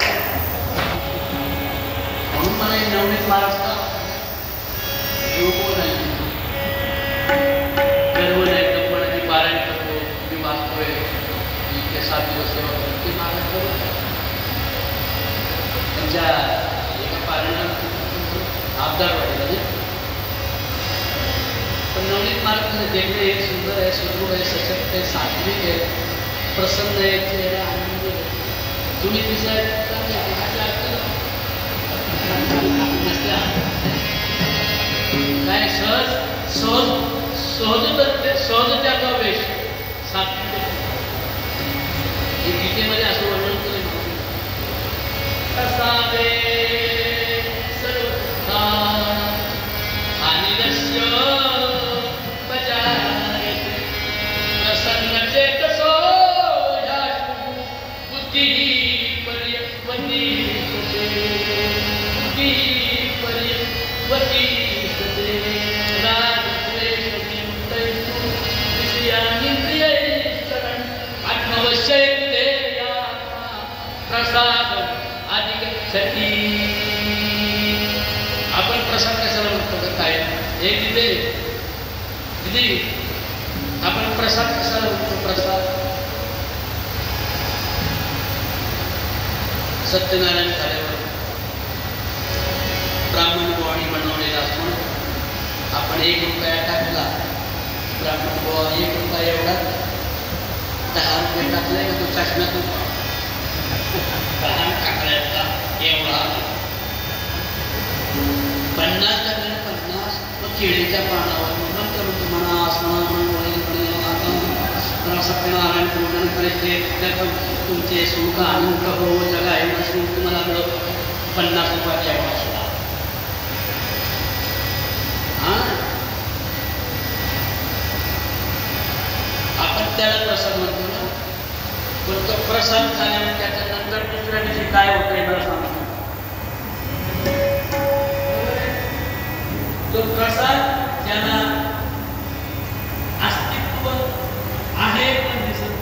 Speaker 1: म्हणून मला हे नवनीत महाराष्ट्र गर्व नाही कंपनाची पारायण करतो मी वाचतोय इतके 7 दिवस सेवा करतो ते महाराष्ट्र त्यांच्या एका पारायणात आबदार वाटेल पण नवनीत महाराज देखणे एक सुंदर आहे सुदृढ आहे सशक्त आहे सात्विक आहे प्रसन्न आहे चेहरा आनंद आहे तुम्ही काय सहज त्याचा वेश सात्विक हे गीतेमध्ये असं वर्णन केलं प्रसादे सर्व अनिलस्य बजायते प्रसन्नचेतसो बुद्धिः पर्यवतीष्यते रागद्वेषविमुक्तैस्तु विषयानिन्द्रियैश्चरन् आत्मवश्यैते यात्मा प्रसादम् अधिगच्छति आपण प्रसाद कशाला म्हणतो काय हे दिदी आपण प्रसाद कशाला म्हणतो प्रसाद सत्यनारायण झाल्यावर ब्राह्मण बोवाणी बनवलेला असतो आपण 1 रुपया टाकला ब्राह्मण बोवा 1 रुपया एवढा 10 रुपये टाकले का तो चष्म्यातून टाकल्याचा एवढा 50 टाकले 50 मग केळीच्या पानावर नंतर म्हणा सत्यनारायण पूर्ण करायचे तुमचे सुख आनंद हो जगा आहे म्हणून तुम्हाला 50 रुपयाच्या एवढा सुद्धा आपण त्याला प्रसाद म्हणतो ना पण तो प्रसाद झाल्यावर त्याच्यानंतर दुसऱ्या दिवशी काय होतंय मला सांगतो तो प्रसाद ज्याला अस्तित्व आहे पण दिसत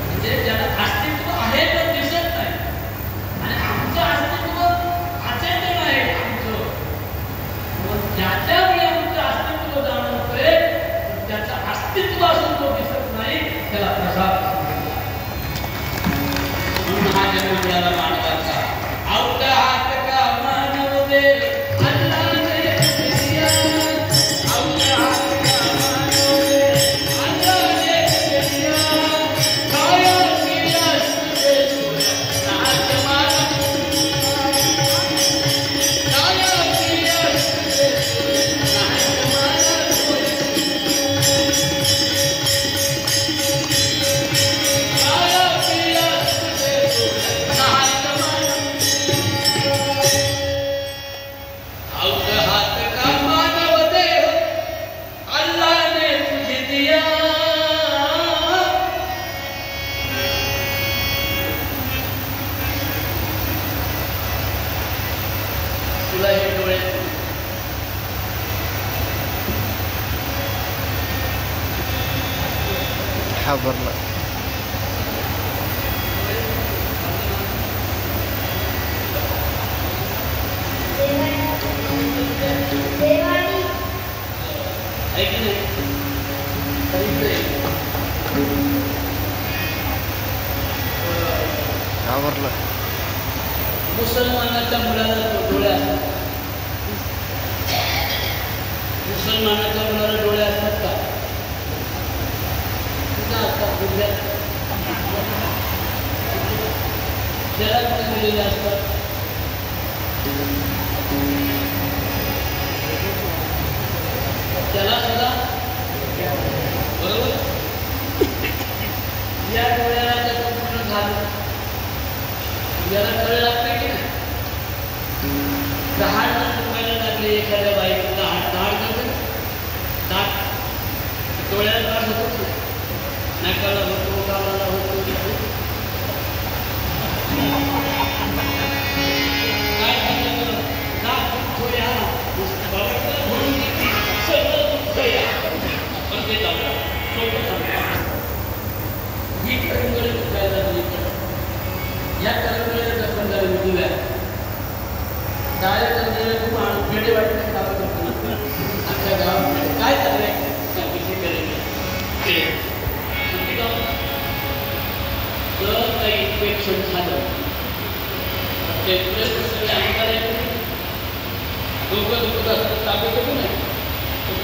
Speaker 1: म्हणजे ज्याला अस्तित्व आहे पण दिसत नाही आणि आमचं अस्तित्व अचेतन आहे आमचं मग ज्याच्यामुळे आमचं अस्तित्व जाणवतोय त्याचं अस्तित्व असून तो दिसत नाही त्याला प्रसाद म्हणून हा जन्म मिळाला मानवाचा
Speaker 2: घाबरला. घाबरला.
Speaker 1: मुसलमानाच्या मुलाला डोळे असतात. मुसलमानाच्या मुलाला डोळे असतात का? कुठं असतात? गुजरात त्याला कुठे दिलेले असतात? त्याला सुद्धा बरोबर या डोळ्याला त्याचं पूर्ण झालं. याला कळ लागते की नाही? दहाड दुखायला लागले एखाद्या बाईला, दहाड करते दाट डोळ्याला त्रास होतो, नाकाला होतो, गावाला होतो. काय सांगितलं? दात दुखतो या बाबाला म्हणून सगळं दुःख या पण ते जाऊ सोबत सांगतो. ही करंगळी दुखायला लागली. या करंगळीला जखम झाली उजव्या डाव्या करंगळीला खूप खेडे वाटते काम करतो आमच्या गावामध्ये. काय चाललंय कशी करेल जर काही इन्फेक्शन झालं सगळे अंगाला डोकं दुखत असतं, ताप येतो की नाही?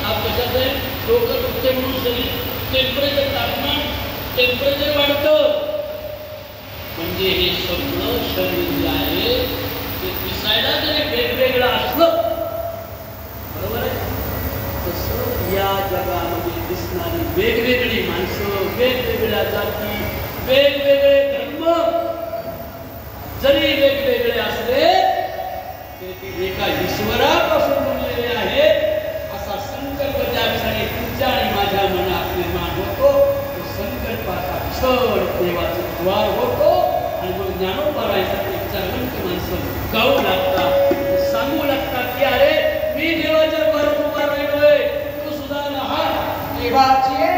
Speaker 1: ताप कशात आहे? डोकं दुखते म्हणून सगळी टेम्परेचर, तापमान टेम्परेचर वाढतं. म्हणजे हे सगळं शरीर जे आहे ते दिसायला जरी वेगवेगळं असलं, बरोबर आहे, तसं या जगामध्ये दिसणारी वेगवेगळी माणसं, वेगवेगळ्या जाती, वेगवेगळे धर्म जरी वेगवेगळे असले तरी ते एका ईश्वरापासून बनलेले आहेत असा संकल्प ज्या क्षणी तुमच्या आणि माझ्या मनात निर्माण होतो, तो संकल्पाचा क्षण देवाचा द्वार होतो. आणि मग ज्ञानोबारायसाठी चांगली माणसं गाऊ लागतात, सांगू लागतात की अरे मी देवाच्या द्वारात उभा राहिलोय, तू सुद्धा लहान देवाचे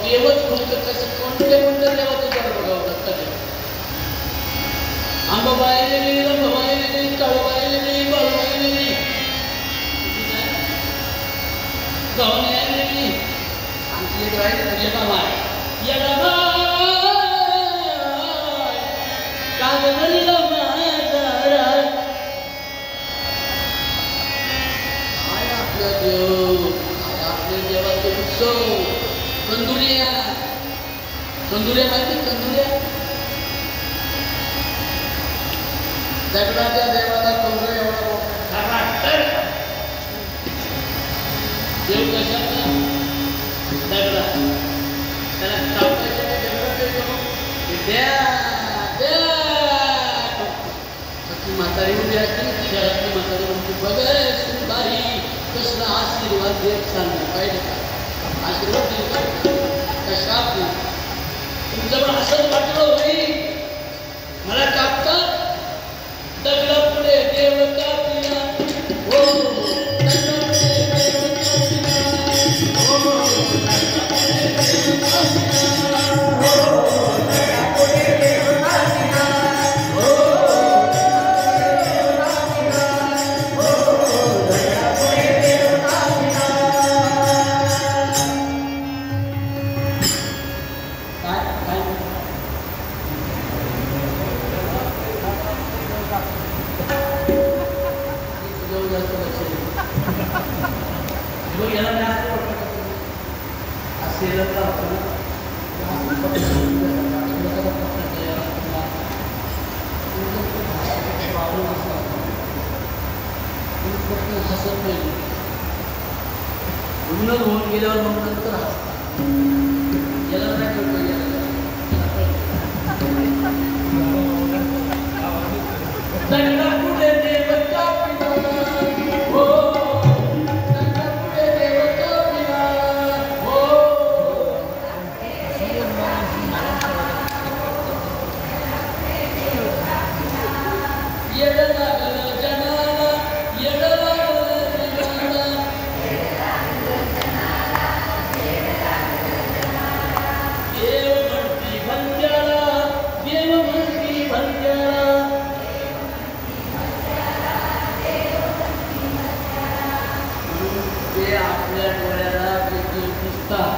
Speaker 1: देवच फक्त कसं कोणते कोणत्या देवाचं जर बघावं लागतं. आंबाबाई गेली, रंभाबाई गेली, काळूबाई गेली, बाळूबाई गेली, गव्हाणी गेली, आमची एक राहिली यडाबाई. कागदला माझा राग काय आपला देव, काय आपल्या देवाचे उत्सव. कंदुरिया, कंदुरिया माहिती, कंदुरिया दगडाच्या देवाला कंदुरिया एवढा मोठा देव कशाचा दगडा, त्याला चावकायचे द्या म्हातारी उभी असते शहरातली म्हातारी म्हणते बघ बाई कसला आशीर्वाद देत चालला पाहिजे का, आशीर्वाद देत कशा तुमचं पण असंच वाटलं होईल. मला कापतात दगडा पुढे देव कापिला, हो दगडा पुढे देव कापिला, हो दगडा पुढे देव कापिला, हो दगडा पुढे देव कापिला, हो होऊन गेल्यावर मग नंतर याला काय करतो, दगडा पुढे देव कापिला, हो दगडा पुढे देव कापिला, हो येड लागलं जनाला, येड लागलं जनाला, देव म्हणती भंत्याला, देव म्हणती भंत्याला. ते आपल्या डोळ्याला देखील दिसतात,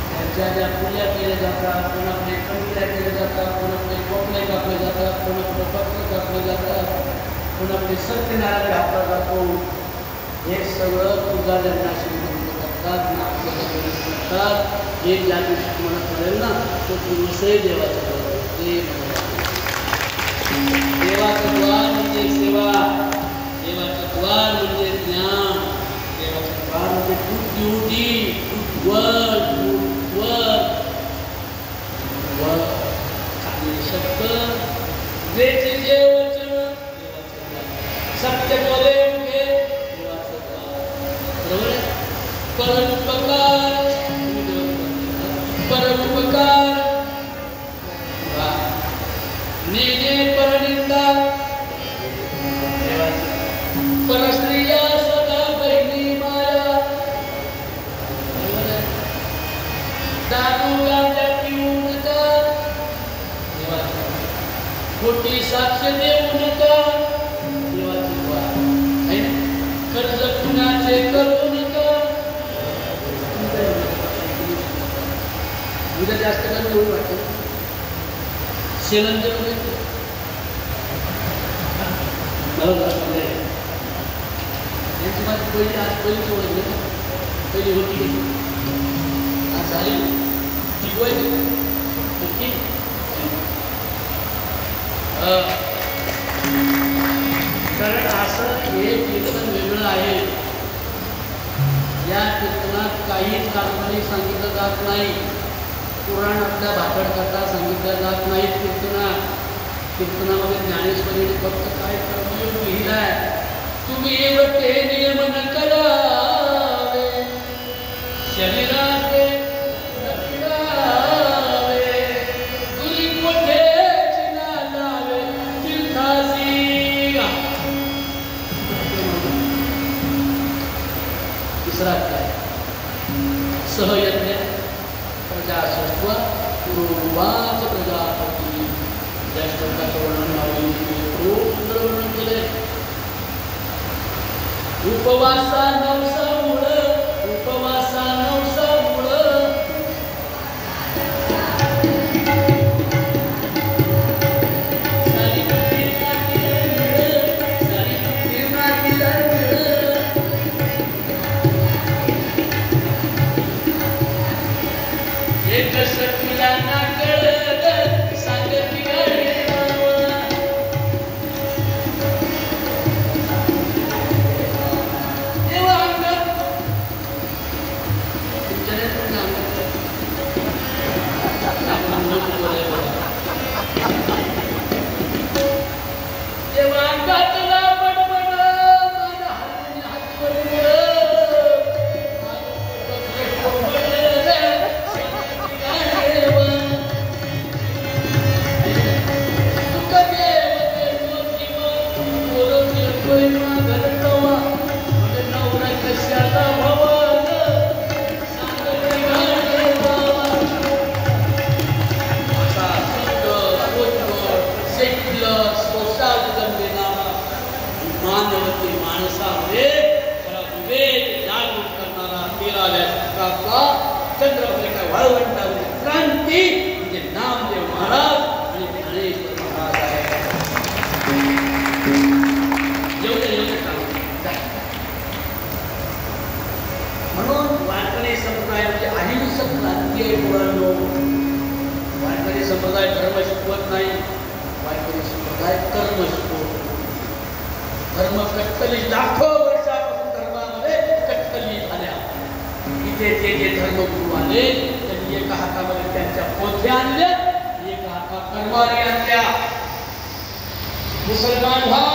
Speaker 1: त्यांच्या ज्या पुल्या केल्या जातात, कोणाकडे कंपल्या केल्या जातात, कोणाकडे कोपले कापले जातात, कोणाकडे पक्ष कापले जातात, कोणाकडे सत्यनारायण घातला जातो. हे सगळं तुझा लग्नाशी संबंध करतात ना आपल्याला करतात. हे ज्या दिवशी तुम्हाला कळेल ना तो तुमचंही देवाचं देवाचं द्वार म्हणजे सेवा, देवाचं द्वार म्हणजे ज्ञान, देवाचं द्वार म्हणजे good duty, good work, good work, work चांगले शब्द, वेचे जे वचन देवाचं द्वार, सत्य बोले उगे देवाचं द्वार, बरोबर. परोपकार, परोपकार, नेने परनिंदा परस्त्रिया सदा बहिणी माया, दारू गांजा पिऊ नका, खोटी साक्ष देऊ नका, देवाची वाट आहे ना. कर्ज कुणाचे करू नका, उद्या जास्त कमी होऊ वाटतं शेलंजर यांची माझी पहिली आज पहिलीच ओळख ना, पहिली होती आज झाली शिकवायची नक्की. कारण असं हे कीर्तन वेगळं आहे. या कीर्तनात काहीच काल्पनिक सांगितलं जात नाही, पुराणातल्या भाकड कथा सांगितल्या जात नाहीत. कीर्तनामध्ये ज्ञानेश्वरीने फक्त काय कर्मयोग लिहिलाय, तुम्ही ते नियम न करावे, शरीराचे नपिडावे, तुरी कोठेची ना लावे, तीर्थासी. तिसरा काय सहयज्ञ प्रजासत्व पूर्वाच प्रजापती या श्लोकाचं वर्णन खूप सुंदर वर्णन केलंय. उपवासा नवसामुळ चंद्रभागा वाळवंटावरील क्रांती म्हणजे नामदेव महाराज आणि ज्ञानेश्वर महाराज आहे. म्हणून वारकरी संप्रदाय म्हणजे अहिंसक क्रांती आहे. मुलांनो, वारकरी संप्रदाय धर्म शिकवत नाही, वारकरी संप्रदाय कर्म शिकवतो. धर्म कट्टली लाखो वर्षापासून धर्मामध्ये कट्टली झाल्या. इथे जे धर्मगुरू आले त्यांनी एका हातामध्ये त्यांच्या पोथ्या आणल्या, एका हातात तलवारी आणल्या. मुसलमान व्हा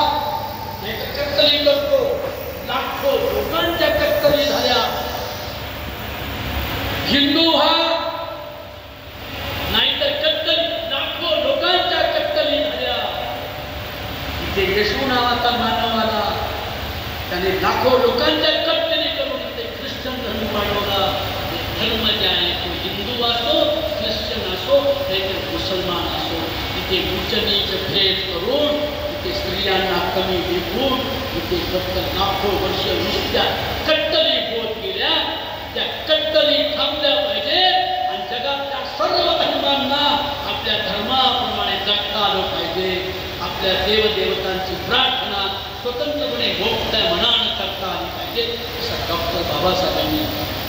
Speaker 1: नाही तर कत्तली करतो. लाखो लोकांच्या कत्तली झाल्या. हिंदू व्हा नाहीतर कत्तली, लाखो लोकांच्या कत्तली झाल्या. इथे येशू नावाचा मानव आला, त्याने लाखो लोकांच्या कत्तली करून इथे ख्रिश्चन धर्म पाठवला. धर्म जे आहे तो हिंदू असो, ख्रिश्चन असो नाहीतर मुसलमान असो, इथे उच्च नीच भेद करून इथे स्त्रियांना कमी लेखून इथे फक्त लाखो वर्ष नुसत्या कट्टली होत गेल्या. त्या कट्टली थांबल्या पाहिजे आणि जगातल्या सर्व धर्मांना आपल्या धर्माप्रमाणे जगता आलं पाहिजे. आपल्या देवदेवतांची प्रार्थना स्वतंत्रपणे मोठ्या मनानं करता आली पाहिजे. असा डॉक्टर बाबासाहेबांनी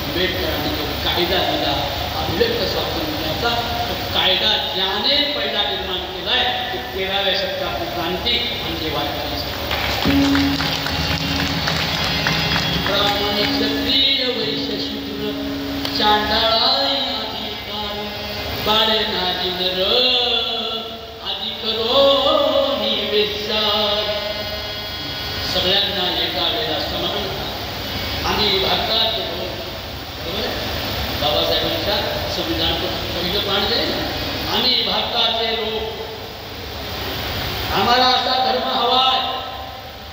Speaker 1: आंबेडकरांनी जो कायदा दिला अभिव्यक्त स्वातंत्र्याचा, तो कायदा ज्याने पहिला निर्माण केलाय तो 13व्या शतकातली क्रांती म्हणजे वारकरी संप्रदाय. ब्राह्मण क्षत्रिय वैश्य शूद्र चांडाळाई अधिकार बाळे नारी नर आदि करो निवेशार. सगळ्यांना एका वेळेला समान. आम्ही भारताचे लोक, बरोबर आहे, बाबासाहेबांच्या संविधान पहिलं पाठ आहे. आम्ही भारताचे लोक, आम्हाला असा धर्म हवाय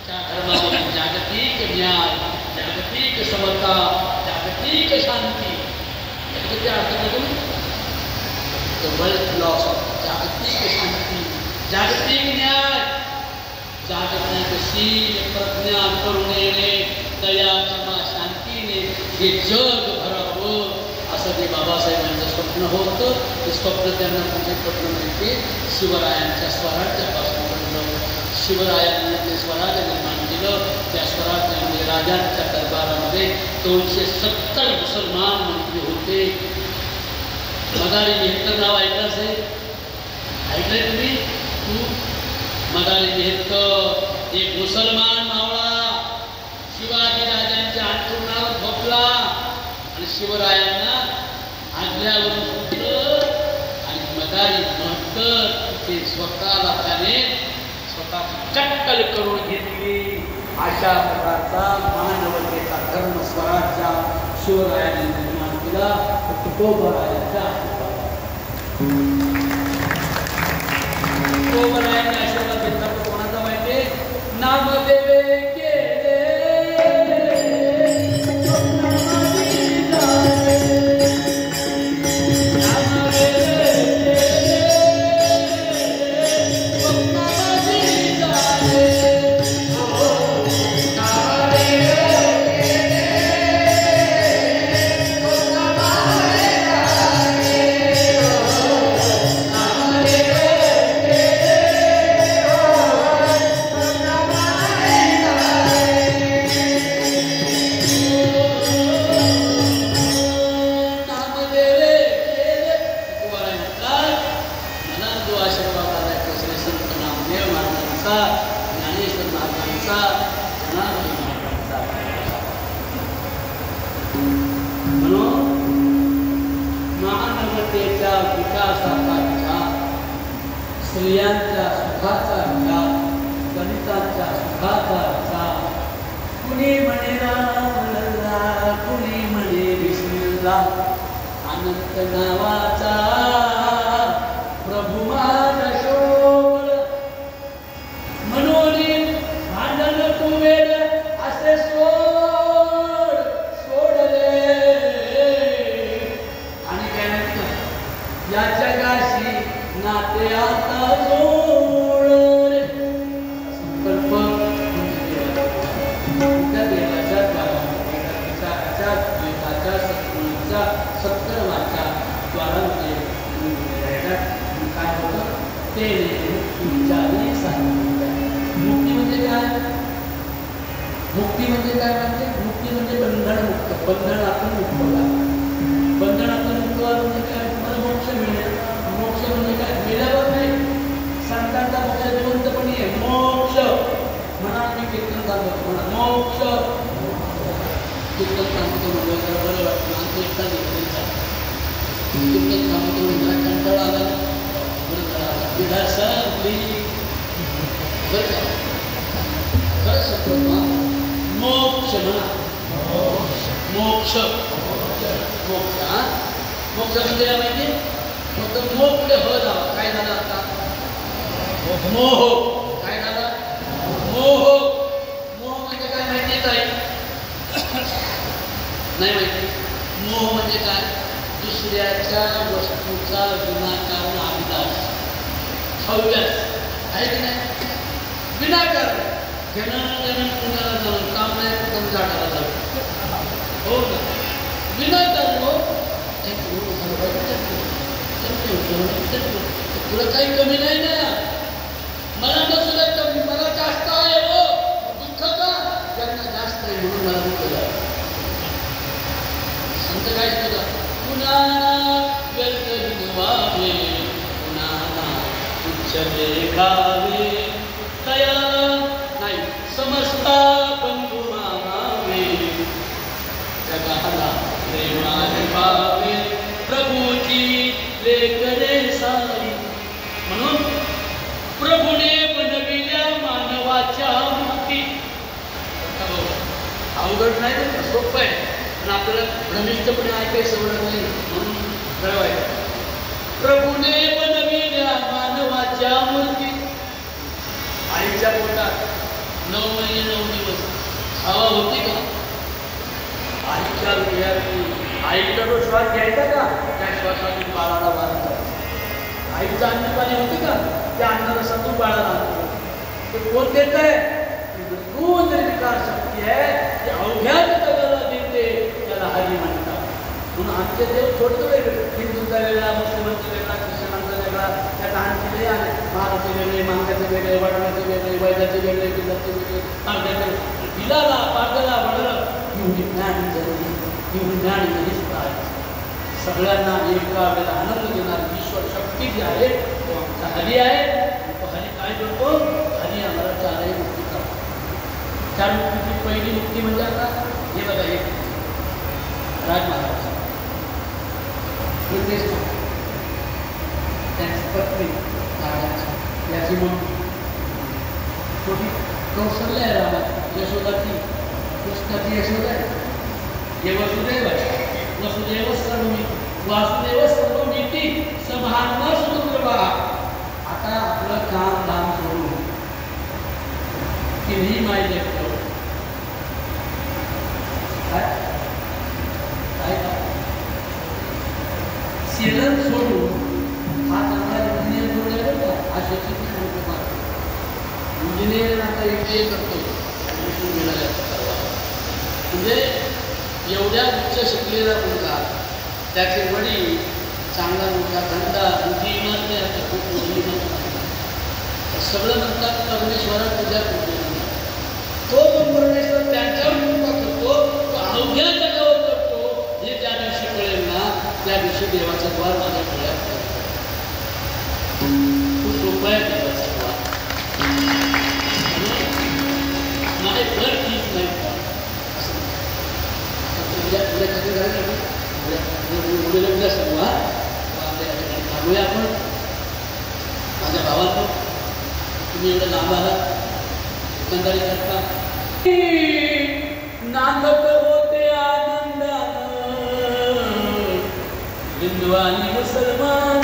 Speaker 1: त्या धर्मामध्ये जागतिक न्याय, जागतिक समता, जागतिक शांती. जागतिक अर्थातून वर्ल्ड लॉस ऑफ जागतिक शांती, जागतिक न्याय, जागतिक शील प्रज्ञा करुणेने दया क्षमा शांतीने हे जग भरावं असं ते बाबासाहेबांचं स्वप्न होतं. ते स्वप्न त्यांना कुठे पडलं म्हणजे शिवरायांच्या स्वराज्यापासून पडलं. शिवरायांनी ते स्वराज्य निर्माण केलं. त्या स्वराज्यामध्ये राजांच्या दरबारामध्ये 270 मुसलमान मंत्री होते. मदारी मेहकर नाव ऐकलं असेल, ऐकलंय तुम्ही? मदारी मेहकर एक मुसलमान मावळा शिवाजी राजांच्या अंतरुणावर झोपला आणि शिवरायांना आज्ञावरून सुटलं. आणि मदारी मेहकर ते स्वतःला त्याने स्वतःची कट्टल करून घेतली. अशा प्रकारचा मानवतेचा धर्म स्वराज्य शिवरायांनी निर्माण केला. तुकोबरायांच्या तुकोबरायांनी आशीर्वाद घेतला. कोणाचा माहिती? नामदेवे केले स्त्रियांच्या सुखाचा विचार, दलितांच्या सुखाचा विचार. कुणी म्हणे रामलल्ला, कुणी म्हणे बिस्मिल्ला, अनंत नावाचा प्रभू माझा शोध. म्हणून भांडण तू वेड असे सोडले. आणि काय म्हणतात, या जगाशी नाते आता जोडले. संकल्प म्हणजे त्या देवाच्या द्वारामध्ये द्वेषाच्या सत्गुणाच्या सत्कर्माच्या द्वारामध्ये काय होतं ते मुक्तीने सांगितलं. मुक्ती म्हणजे काय? मुक्ती म्हणजे काय म्हणते? मुक्ती म्हणजे बंधनमुक्त, बंधनातून मुक्त व्हा. बंधनातून मुक्त व्हा म्हणजे काय? तुम्हाला मोक्ष मिळेल. मोक्ष म्हणजे काय? मिळावर नाही, संतांचा मोक्ष जिवंतपणी आहे. मोक्ष म्हणा, मी कीर्तन सांगतो म्हणा, मोक्ष कीर्तन सांगतो म्हणजे बरं वाटतं. आमचं एकटा कीर्तन सांगतो म्हणजे कंटाळा आला, बरं झाला विधासाली बरं का खरं शकतो. मोक्ष म्हणा, मोक्ष मोक्ष. हा मोक्ष म्हणजे काय माहिती? फक्त मोक्ष हो जावा. काय झालं आता? मोह. काय झालं? मोह. मोह म्हणजे काय माहिती? काय नाही माहिती? मोह म्हणजे काय? दुसऱ्याच्या वस्तूचा विनाकारण अभिलाष, हव्यास आहे की नाही? विनाकारण जन पुण्याला जाऊन काम नाही, कुठून झाडाला जाऊ. हो ना, विनाकारण. हो तुला काही कमी नाही ना, मला नसुद्धा कमी, मला जास्त आहे. हो दुःख का? त्यांना जास्त आहे म्हणून मला दुःख झालं. संत काय सुद्धा पुन्हा व्यर्थ विनवावे, पुन्हा उच्च देखावे, तया नाही समजता बंधू मानावे, जगाला प्रेमाने पावे, प्रभूची लेकरे सारी. म्हणून प्रभूने बनविल्या मानवाच्या मुक्ती. अवघड नाही, सोपं आहे, पण आपल्याला भ्रमिष्ठपणे ऐकायचं सवड नाही म्हणून कळवायचं. प्रभूने बनविल्या मानवाच्या मूर्ती. आईच्या पोटात 9 महिने 9 दिवस हवा होती का? आईच्या हृदयात आईचा जो श्वास घ्यायचा का, त्या श्वासातून बाळाला वाढत. आईचं अन्नपाणी होतं का, त्या अन्नरसातून बाळाला आणतो. ते कोण देत आहे? रोज विकार शक्ती आहे, ती अवघ्या जगाला देते, त्याला हरी म्हणतात. म्हणून आमचे देव थोडं वेगळे, हिंदूंचा वेगळा, मुस्लिमांचा वेगळा, ख्रिश्चनांचा वेगळा, त्या लहानचे वेगळे आहे. महाराचे वेगळे, मांग्याचे वेगळे, वडणाचे वेगळे, वैद्याचे वेगळे, बिलाचे वेगळे, पांढऱ्याचे बिलाला पांढऱ्याला वडलं. एवढी ज्ञान जरुरी, एवढी ज्ञान जरीच पाहिजे. सगळ्यांना एका वेळेला आनंद देणारी ईश्वर शक्ती जी आहे तो आमचा हरी आहे. तो हरी काय करतो? हरी आम्हाला चारही मुक्ती करतो. चार मुक्तीची पहिली मुक्ती म्हणजे आता हे बघा, हे राज महाराज त्यांची पत्नी याची मग छोटी कौशल्य आहे रामाची, यशोदाची, कृष्णाची यशोदा आहे. हे वसुदेव आहे. वसुदेव सर्वमिति वासुदेव सर्वमिति सभांना सुदुर्लभा. आता आपलं काम धाम सोडून तिन्ही माय लेकरं काय सेलन सोडून हा चांगला इंजिनियर जोडला का? हा शिक्षक इंजिनियर आता इथे करतो म्हणजे एवढ्या उच्च शिकलेला मुलगा, त्याचे वडील चांगला मोठा धंदा, मोठी इमारत आहे, खूप मोठी इमारत. सगळं म्हणतात परमेश्वरा तुझ्या पूजा. तो पण परमेश्वर त्यांच्यावर कृपा करतो, तो अवघ्या जगावर करतो. हे ज्या दिवशी कळेल ना, त्या दिवशी देवाचा द्वार माझ्या डोळ्यात खूप सोपं आहे देवाचा द्वार. माझे घर ठीक नाही उद्या सांगू. हा आपण माझ्या भावांनो, तुम्ही एवढं लांब आला दुकानदारी करता, नांदत होते आनंदानं हिंदू आणि मुसलमान.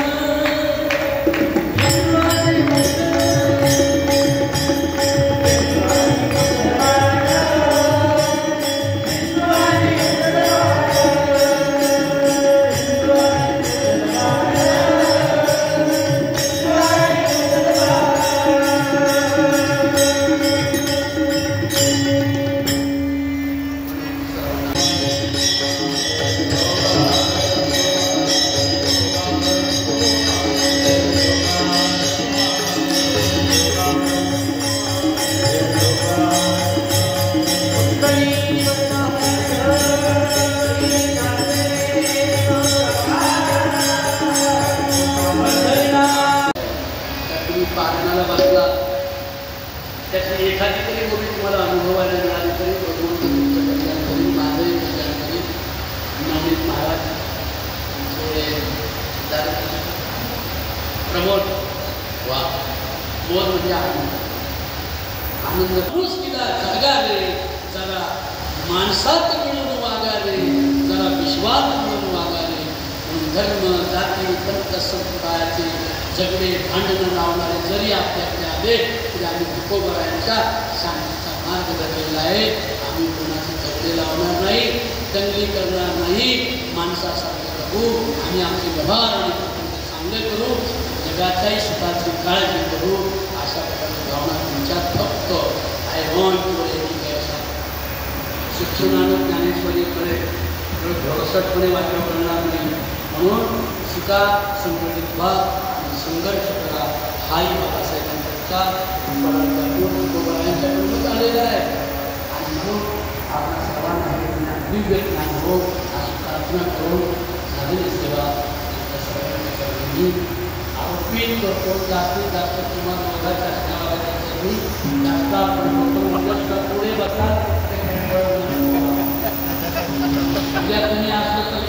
Speaker 1: पालनाला बसला त्याची एखादी तरी गोष्ट तुम्हाला अनुभवायला मिळाली तरी भगवंत तुमचं कल्याण करीन, माझंही कल्याण करीन. नवनीत महाराज प्रमोद वा मोद म्हणजे आनंद. आनंद पुरुष केला जगा रे, जरा माणसात मिळून वागा रे, जरा विश्वात मिळून वागा रे. म्हणून धर्म जाती पंथ संप्रदायाचे झगडे भांडणं लावणारे जरी आपल्याकडे आले तरी आम्ही तुकोबरायांच्या शांतीचा मार्ग धरलेला आहे. आम्ही कोणाचे झगडे लावणार नाही, दंगली करणार नाही, माणसासारखं राहू. आम्ही आमचे व्यवहार आणि प्रपंच चांगले करू, जगाच्याही सुखाची काळजी करू. अशा प्रकारची भावना तुमच्यात फक्त आय वॉन्ट टू शिक्षणानं ज्ञानेश्वरीकडे भरसटपणे वाचन करणार नाही. म्हणून शिका, संघटित व्हा, संघर्ष करा. हाही बाबासाहेबांचा तुकोबरायांच्याकडूनच आलेला आहे. आणि म्हणून आपण सर्वांना दिव्य ज्ञान हो अशी प्रार्थना करून झालेली सेवा आरोपित करतो. जास्तीत जास्त तुम्हाला दोघांच्या असणारा जास्त आपण होतो पुढे बसा. उद्या तुम्ही असलं तर